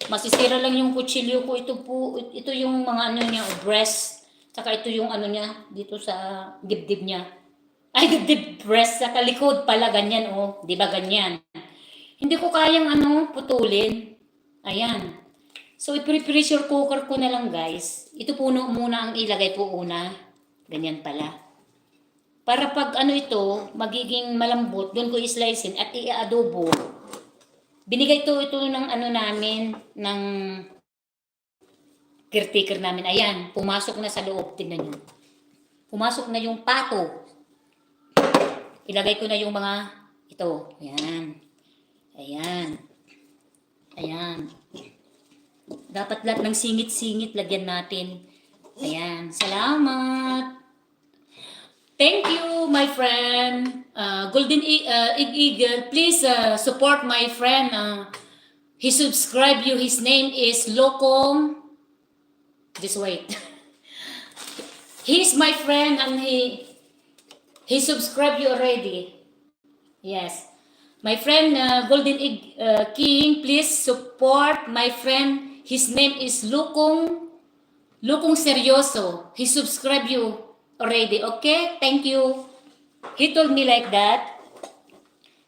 masisira lang yung kutsilyo ko. Ito yung mga niya, breast. Saka ito yung niya, dito sa dibdib niya. Ay, dibdib, breast. Sa kalikod pala, ganyan, Di ba ganyan? Hindi ko kayang, putulin. Ayan. So, i-pressure cooker ko na lang, guys. Ito puno muna ang ilagay po una. Ganyan pala. Para pag ito, magiging malambot, doon ko i-slicein at i-adobo. Binigay ito ng namin, ng caretaker namin. Ayan, pumasok na sa loob. Tingnan nyo. Pumasok na yung pato. Ilagay ko na yung mga ito. Ayan. Ayan. Ayan. Dapat lahat ng singit-singit lagyan natin. Ayan. Salamat. Thank you, my friend. Golden Egg Eagle. Please support my friend. He subscribed you. His name is Lokong. Just wait. He's my friend and he subscribed you already. Yes. My friend Golden Egg King, please support my friend. His name is Lokong Seryoso. He subscribed you already. Okay? Thank you. He told me like that.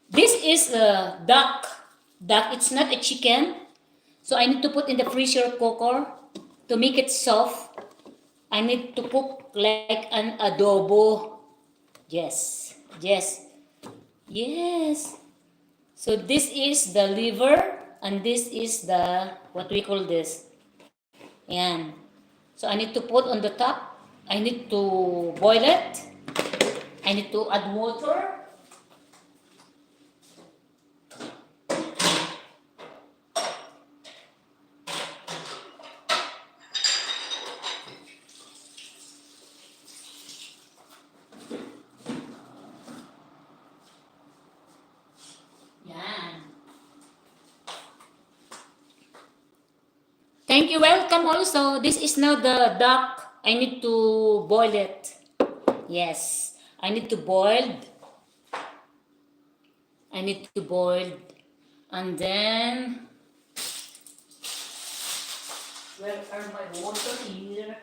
This is a duck. Duck, it's not a chicken. So I need to put in the pressure cooker to make it soft. I need to cook like an adobo. Yes. Yes. Yes. So this is the liver and this is the, what we call this. Ayan. So I need to put on the top. I need to boil it. I need to add water. Thank you. Welcome also. This is now the duck. I need to boil it. Yes. I need to boil. I need to boil. And then, where are my water here?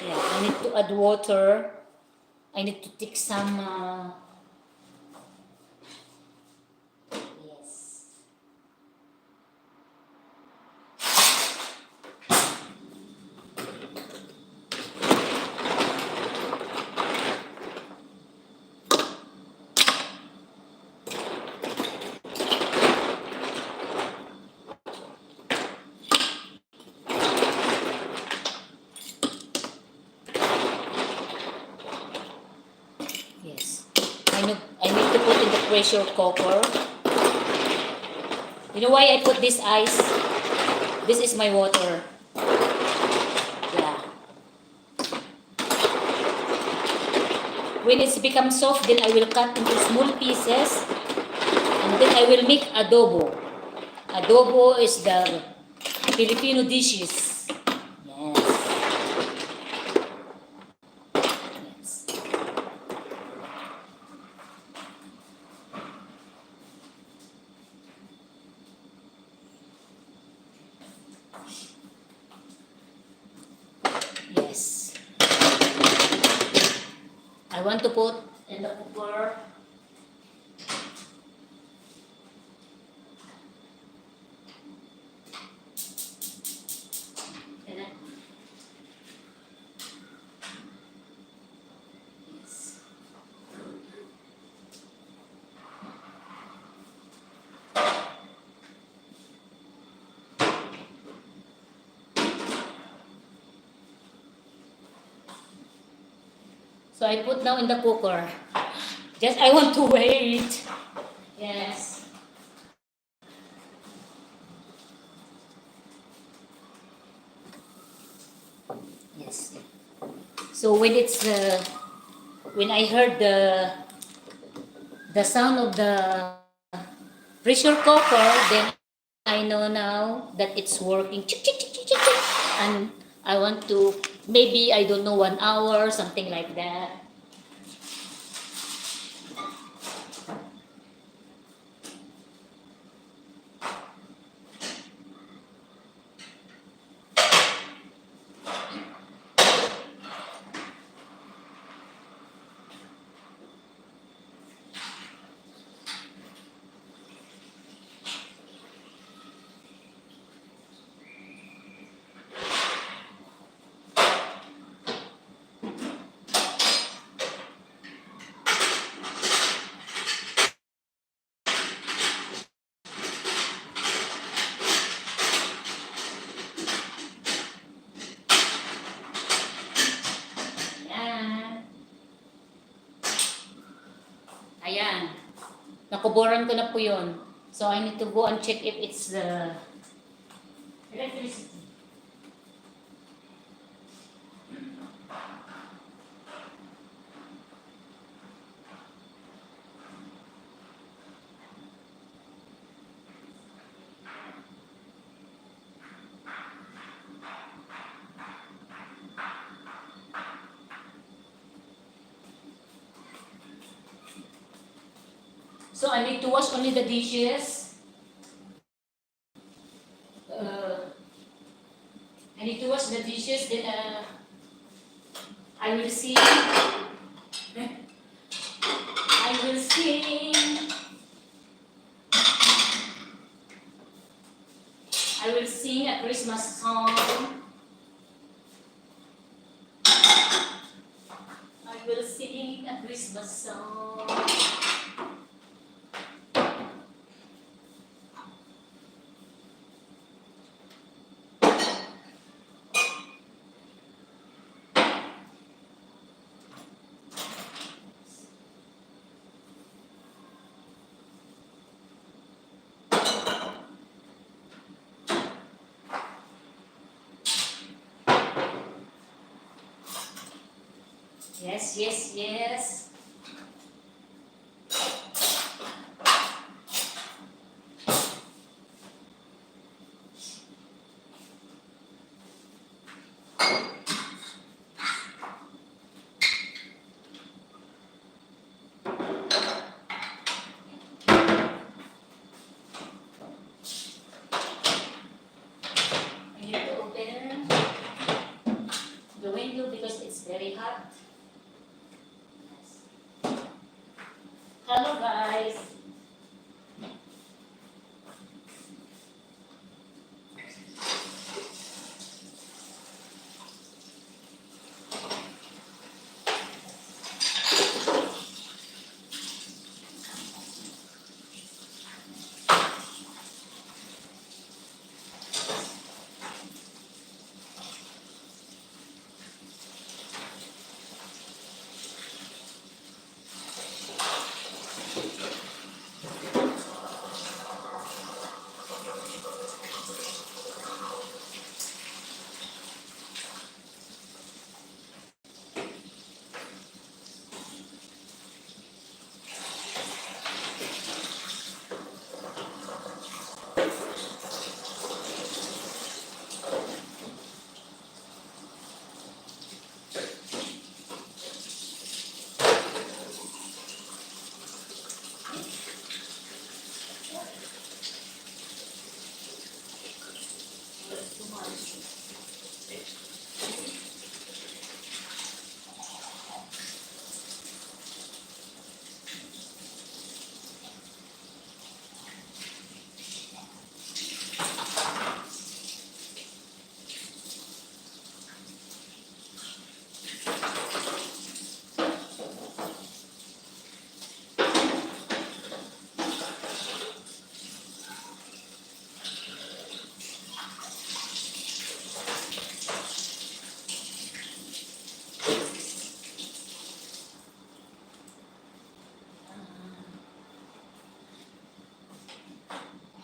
I need to add water. I need to take some yes. pressure cooker. You know why I put this ice? This is my water. Yeah. When it's become soft, then I will cut into small pieces. And then I will make adobo. Adobo is the Filipino dishes. Yes. Yes. Yes. I want to put in the cooker. And then- yes. So I put now in the cooker. Just I want to wait. Yes. Yes. So when I heard the sound of the pressure cooker, then I know now that it's working. Chick, chick, chick, chick, chick, chick. And I want to maybe I don't know 1 hour, something like that. Ayan. Ayan. Nakuboran ko na po yun. So I need to go and check if it's the electricity. So I need to wash only the dishes. I need to wash the dishes, then I will sing. I will sing. I will sing a Christmas song. I will sing a Christmas song. Yes, yes, yes. I need to open the window because it's very hot. Yes. Hello guys.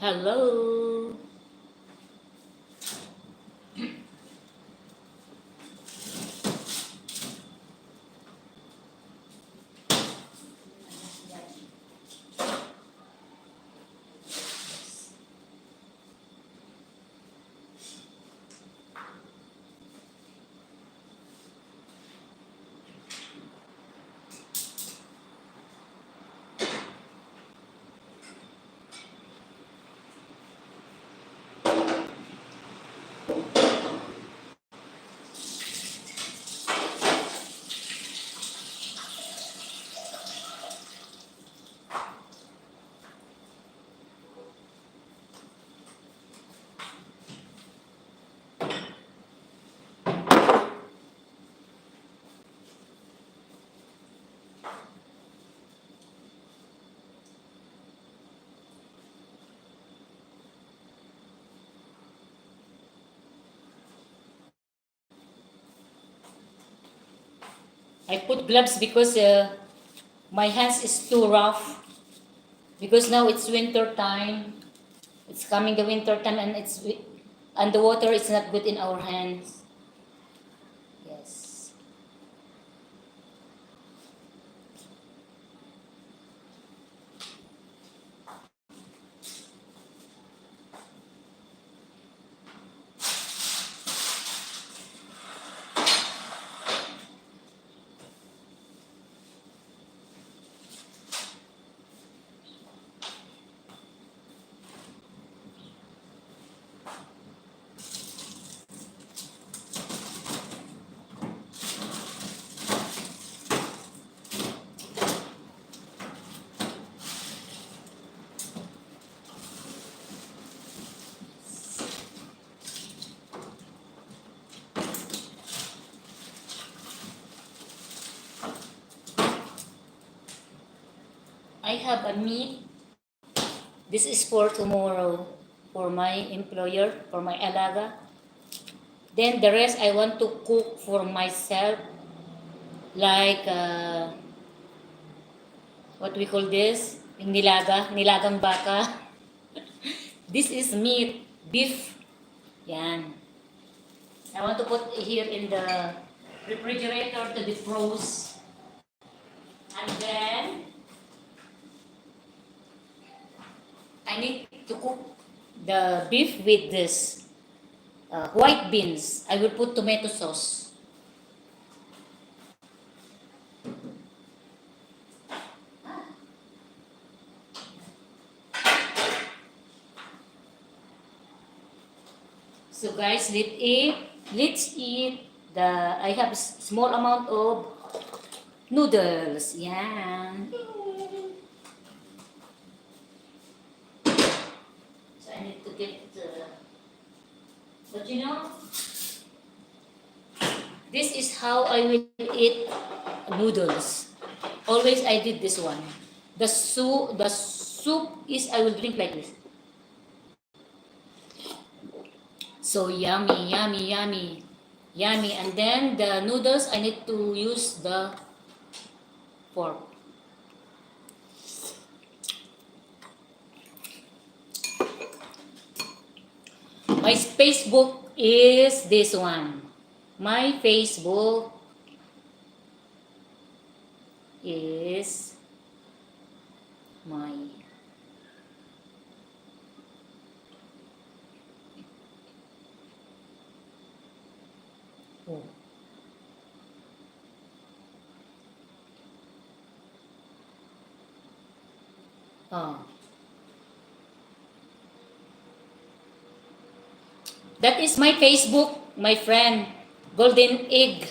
Hello. I put gloves because my hands is too rough. Because now it's winter time. It's coming the winter time and the water is not good in our hands. Yes. I have a meat. This is for tomorrow for my employer, for my alaga. Then the rest I want to cook for myself, like what we call this? Yung nilagang baka. This is meat, beef. Yan. I want to put here in the refrigerator to defrost. And then I need to cook the beef with this white beans. I will put tomato sauce. So guys, let's eat the, I have small amount of noodles. Yan. So I need to get but you know, this is how I will eat noodles. Always I did this one. The soup is I will drink like this. So yummy, yummy, yummy, yummy. And then the noodles, I need to use the pork. My Facebook is this one. My Facebook is my oh. Oh. That is my Facebook, my friend. Golden Egg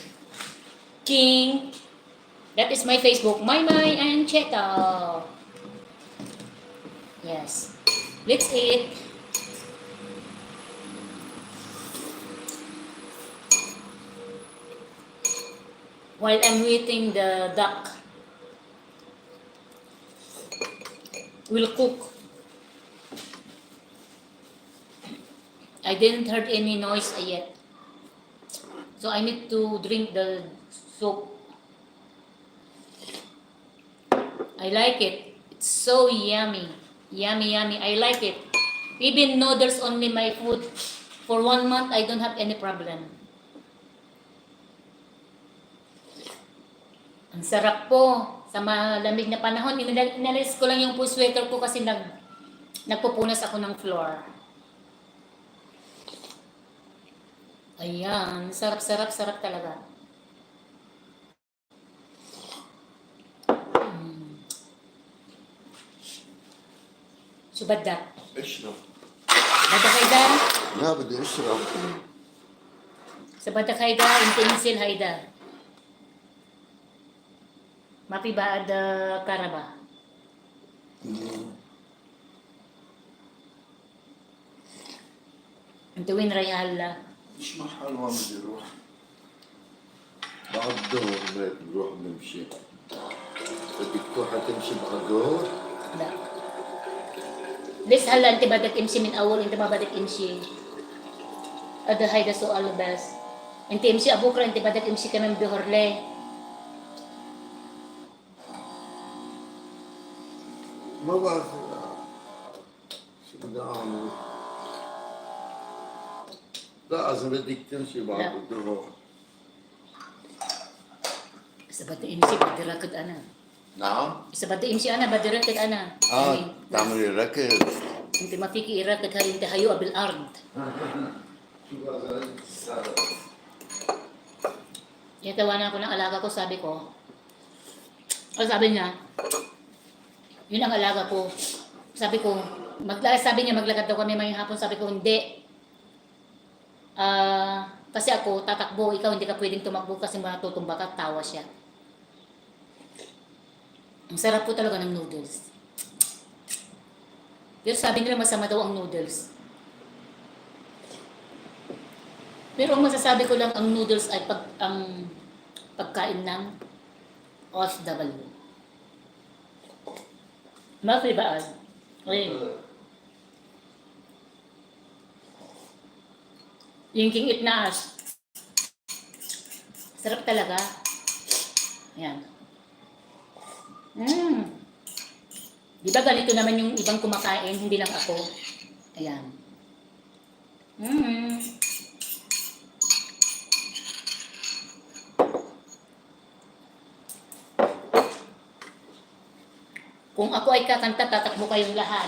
King. That is my Facebook. My and Cheto. Yes. Let's eat. While I'm waiting the duck will cook. I didn't heard any noise yet. So I need to drink the soup. I like it. It's so yummy. Yummy, yummy. I like it. Even noodles only my food. For 1 month, I don't have any problem. Ang sarap po. Sa malamig na panahon, inalis ko lang yung full sweater ko kasi nagpupunas ako ng floor. Ayan, sarap talaga. Subad da. اشرب. Bada kayda. لا بدي اشرب. Sa bada kayda, intensil hayda. Mapi ba ada karaba? Antuwin rayala. مش محل وين بدي اروح. بعد الظهر هيك بنروح بنمشي. بدك تروح تمشي بعد الظهر؟ Da. This halan tibadak imsi min awol, hindi mabadak imsi. Ada hayda so alabas. Inti imsi abukra, inti badak imsi kanang duhorle. ما بعرف شو بدي اعمل. لا اذا بدك تمشي لا. بعد الظهر. Sa bada imsi, badirakad ana. نعم؟ Sa bada imsi ana, badirakad ana. تعملي ركض. Inti mafiki irakad hari, inti hayo abil ard. شو بقى Tinatawanan ko ng alaga ko, sabi ko, sabi niya, yun ang alaga ko. Sabi ko, sabi niya maglakad daw kami mayang hapon. Sabi ko, hindi. Kasi ako, tatakbo. Ikaw, hindi ka pwedeng tumakbo kasi matutumba ka. Tawa siya. Ang sarap po talaga ng noodles. Pero sabi nila masama daw ang noodles. Pero ang masasabi ko lang, ang noodles ay ang pagkain ng OFW. Mafi ba? Yung king itnaas. Sarap talaga. Yan. Di ba ganito naman yung ibang kumakain, hindi lang ako. Ayan. Kung ako ay kakanta, tatakbo kayong lahat.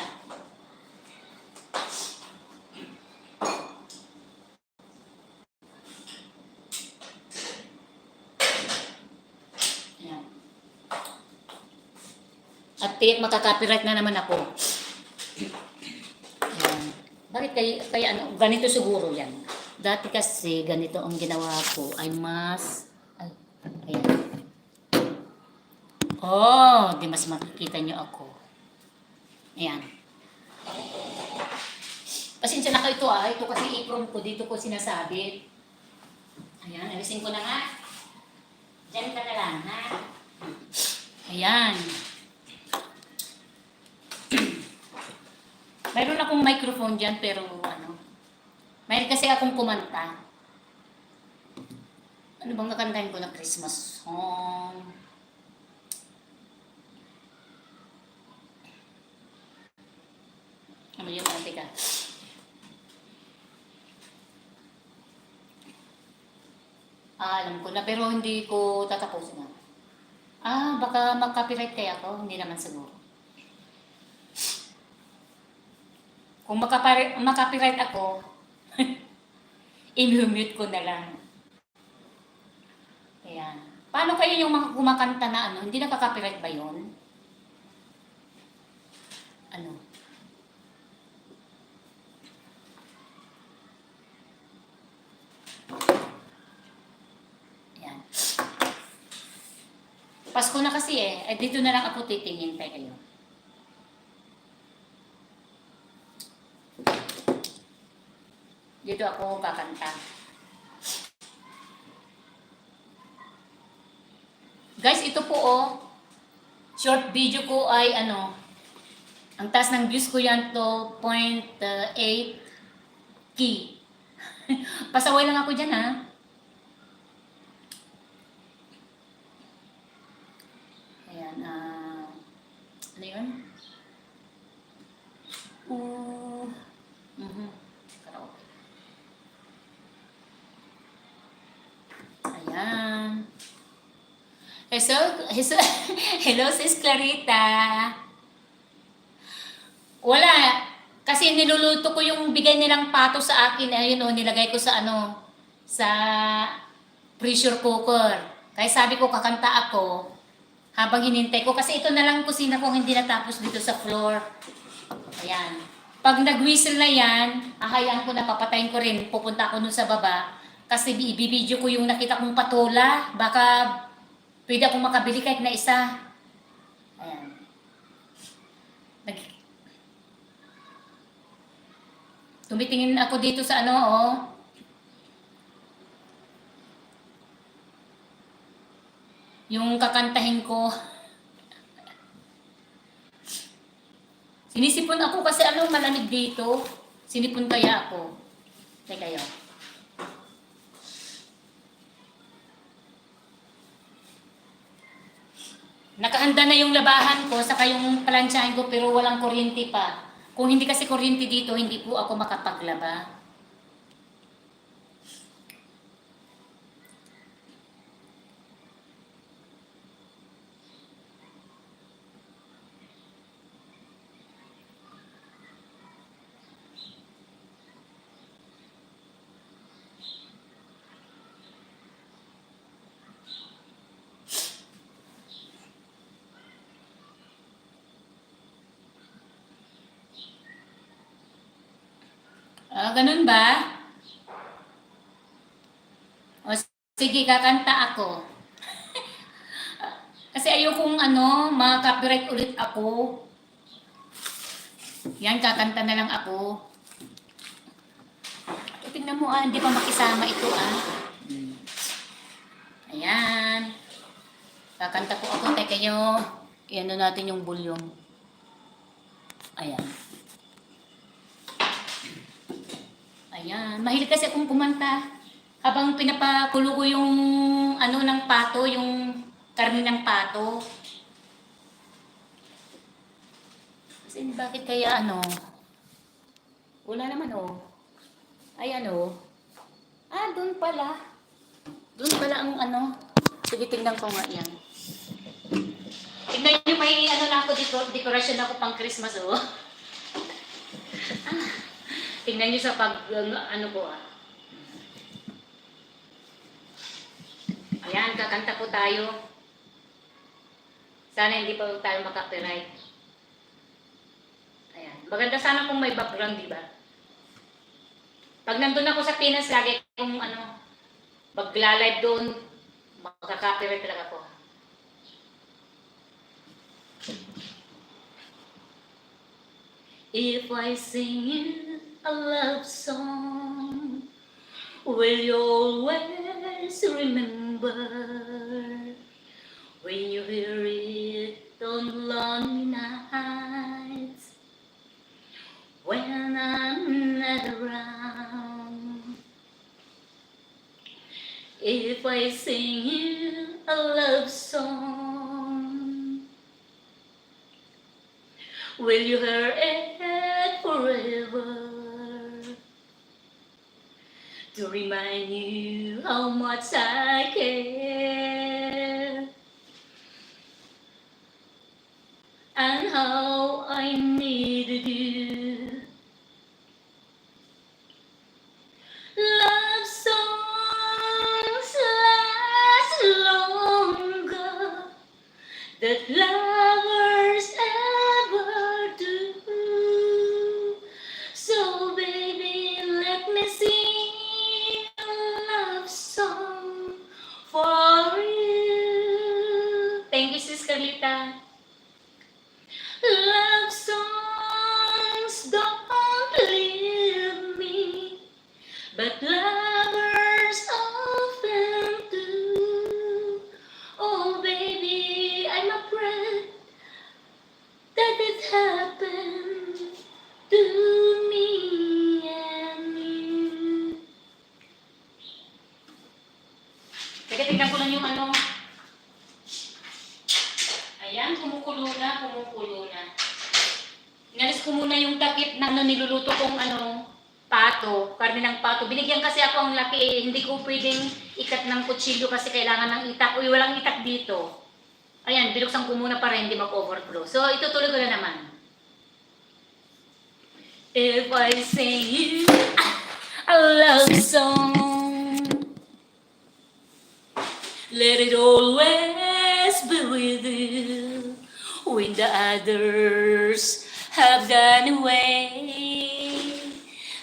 Ayan. At tiyak makaka-copyright na naman ako. Ayan. Bakit kaya ano, ganito siguro yan. Dati kasi ganito ang ginawa ko ay mas... ayan. Oh, di mas makikita nyo ako. Ayan. Pasensya na kayo ito Ito kasi apron ko. Dito ko sinasabit. Ayan, alisin ko na nga. Diyan ka na lang, ha? Ayan. Mayroon akong microphone dyan, pero mayroon kasi akong kumanta. Ano bang kakantahin ko na Christmas song? Ano yun, ate ka? Alam ko na, pero hindi ko tatapusin na. Baka mag-copyright kaya ako? Hindi naman siguro. Kung makapiright ako, i-mute ko na lang. Ayan. Paano kayo yung mga kumakanta na hindi nakaka-copyright ba yun? Ayan. Pasko na kasi dito na lang ako titingin kayo. Dito ako kakanta. Guys, ito po short video ko ay ang taas ng views ko yan 2.8K. Pasaway lang ako dyan Ayan, ano yun? So, so, hello, Sis Clarita. Wala. Kasi niluluto ko yung bigay nilang pato sa akin. Ayun o, nilagay ko sa sa pressure cooker. Kaya sabi ko, kakanta ako habang hinintay ko. Kasi ito na lang kusina ko hindi natapos dito sa floor. Ayan. Pag nag-whistle na yan, ahayaan ko na, papatayin ko rin. Pupunta ako nun sa baba. Kasi ibibidyo ko yung nakita kong patola. Baka pwede akong makabili kahit na isa. Ayan. Nag- Tumitingin ako dito sa oh. Yung kakantahin ko. Sinisipon ako kasi malamig dito. Sinipon kaya ako. Teka kayo. Nakahanda na yung labahan ko, saka yung plantsahin ko, pero walang kuryente pa. Kung hindi kasi kuryente dito, hindi po ako makapaglaba. Ganun ba? O sige, kakanta ako. Kasi ayokong ma-copyright ulit ako. Yan, kakanta na lang ako. Tingnan mo hindi pa makisama ito Ayan. Kakanta po ako, teka nyo. Iano natin yung bulyong. Ayan. Ayan. Mahilig kasi akong kumanta. Habang pinapakulo ko yung ng pato, yung karne ng pato. Kasi bakit kaya wala naman Ayan doon pala. Doon pala ang Sige, tingnan ko nga yan. Tingnan nyo, may na ako dito, dekorasyon ako pang Christmas Tingnan nyo sa pag, ko Ayan, kakanta po tayo. Sana hindi pa tayo makapiright. Ayan. Maganda sana kung may background, di ba? Pag nandun ako sa Pinas, lagi kung magla-live doon, makaka-copyright talaga ako. If I sing you a love song, will you always remember when you hear it on lonely nights when I'm not around? If I sing you a love song, will you hear it forever? To remind you how much I care and how I needed you. Love songs last longer than lovers ever do. So baby, let me sing a love song for you. Thank you, Sis Carlita. Love songs don't leave me, but lovers often do. Oh baby, I'm afraid that it happened to me and you. Teka, tingnan ko lang yung Ayan, kumukulo na. Inalis ko muna yung takip na niluluto kong pato, karne ng pato. Binigyan kasi ako ang laki, hindi ko pwedeng ikat ng kutsilyo kasi kailangan ng itak. Uy, walang itak dito. Ayan, binuksan ko muna para hindi mag-overflow. So, itutuloy ko na naman. If I sing you a love song, let it always be with you. When the others have gone away,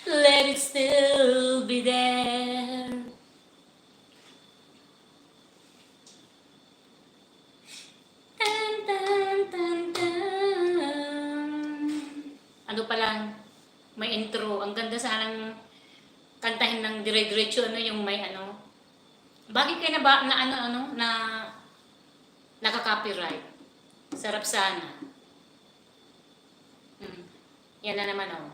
let it still be there. Tan, tan, tan, tan. Ano pa lang, may intro. Ang ganda sanang kantahin ng dire-diretso, ano yung may ano. Bakit kaya na ba na ano na nakaka-copyright? Sarap sana. Hmm. Yan na naman oh.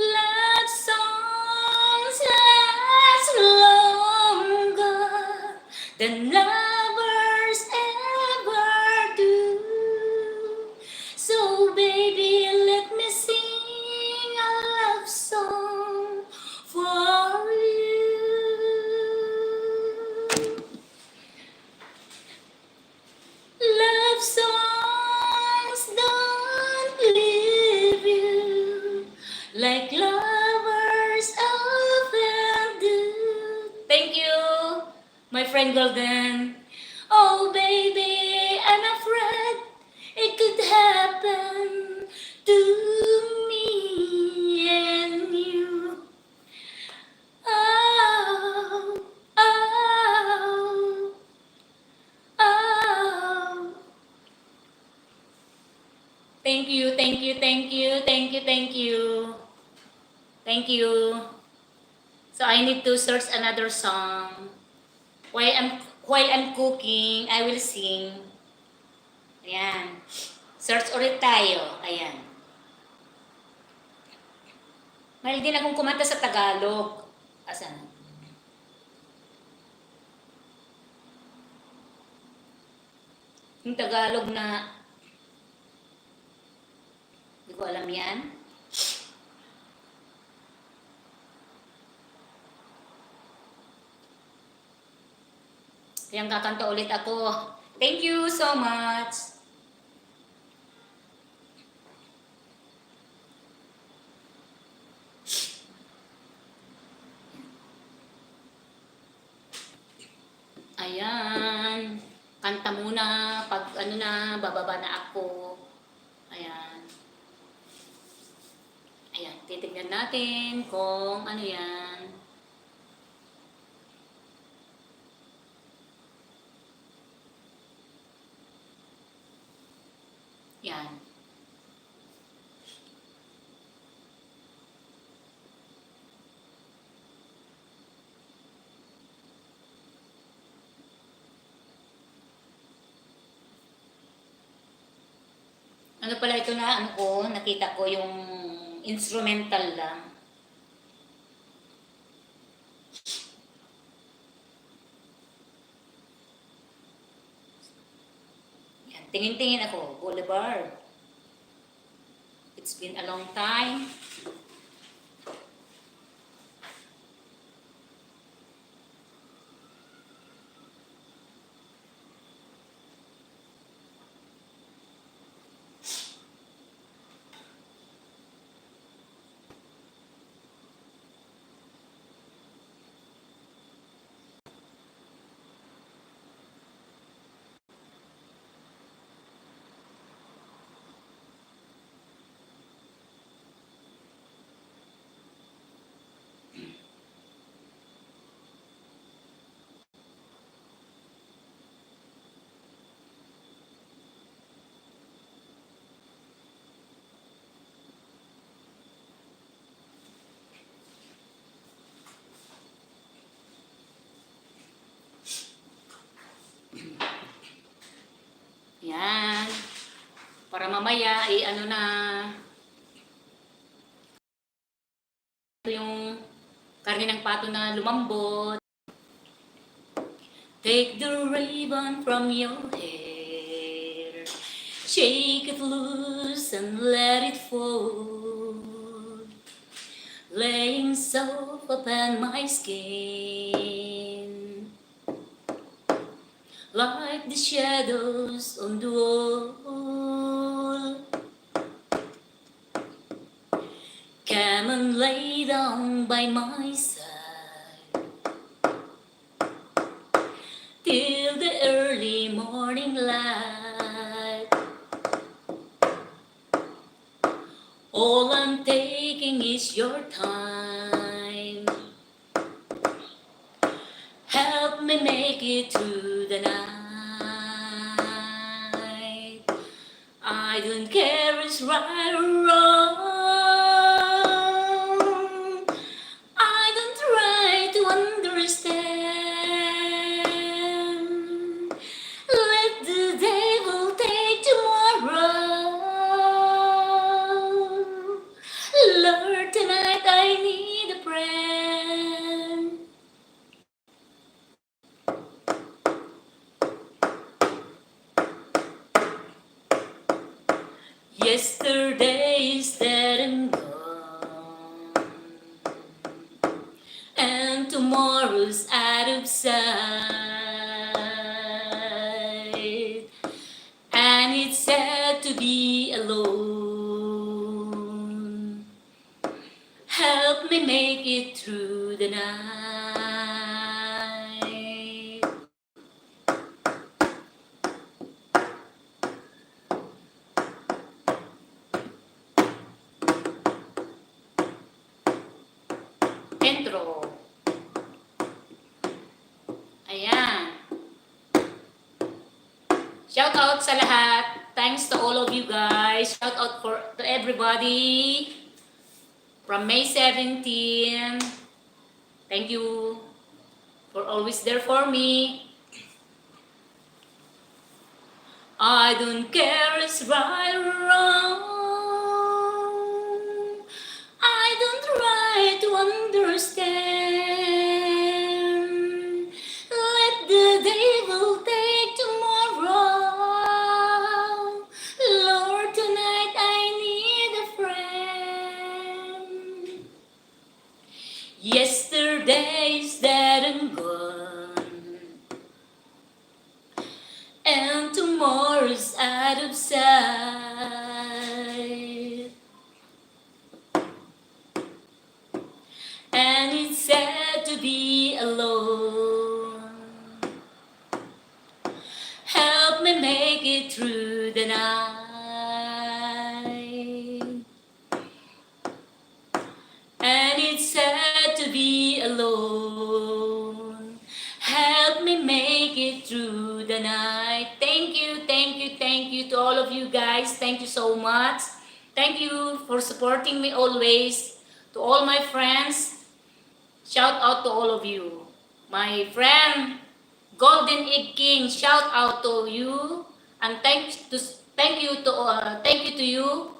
Love songs last longer than lovers ever do. So baby, let me sing a love song for you. Love songs don't leave you like lovers often do. Thank you, my friend Golden. Oh baby, I'm afraid it could happen to me and you. Oh, oh, oh. Thank you, thank you, thank you, thank you, thank you. Thank you. So I need to search another song. While I'm cooking, I will sing. Ayan. Search ulit tayo. Ayan. Mahilig din akong kumanta sa Tagalog. Asan? Yung Tagalog na hindi ko alam yan. Kaya kakanta ulit ako. Thank you so much. Ayan. Kanta muna. Pag ano na, bababa na ako. Ayan. Ayan. Titignan natin kung ano yan. Yan. Ano pala ito na, ano ko, nakita ko yung instrumental lang. Yan, tingin-tingin ako, Boulevard. It's been a long time. Yan. Para mamaya, ano na, ito yung karne ng pato na lumambot. Take the ribbon from your hair, shake it loose rose and let it fall, laying soft upon my skin, like the shadows on the wall. Come and lay down by my side till the early morning light. All I'm taking is your time. Help me make it through the night. I don't care if it's right or wrong. I don't try to understand. Let the devil take tomorrow. Lord, tonight I need a friend. Yesterday is dead and gone, and tomorrow's out of sight. And it's sad to be alone. Help me make it through the night. Intro. Ayan. Shout out sa lahat. Thanks to all of you guys. Shout out to everybody from May 17. Thank you for always there for me. I don't care if it's right or wrong. I don't try to understand. Let the devil take tomorrow. Lord, tonight I need a friend. Yesterday is dead and gone, and tomorrow's out of sight. And it's sad to be alone. Help me make it through the night. And it's sad to be alone. Help me make it through the night. Thank you, thank you, thank you to all of you guys. Thank you so much. Thank you for supporting me always. To all my friends, shout out to all of you. My friend, Golden Egg King, shout out to you. And thank you to you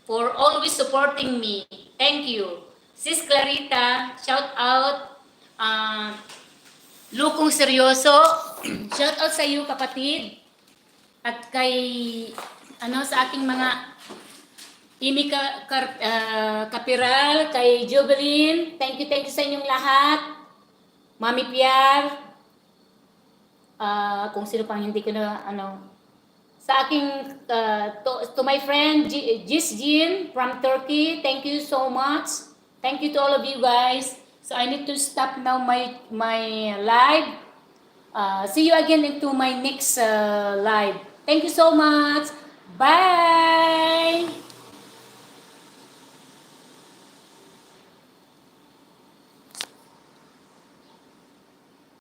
for always supporting me. Thank you. Sis Clarita, shout out. Lukong Seryoso, shout out sa iyo kapatid. At kay sa ating mga Imi Kapiral, kay Jubilin, thank you sa inyong lahat. Mami Piar, kung sino pang hindi ko na sa aking to my friend Jis Jean from Turkey, thank you so much. Thank you to all of you guys. So I need to stop now my live. See you again into my next live. Thank you so much. Bye.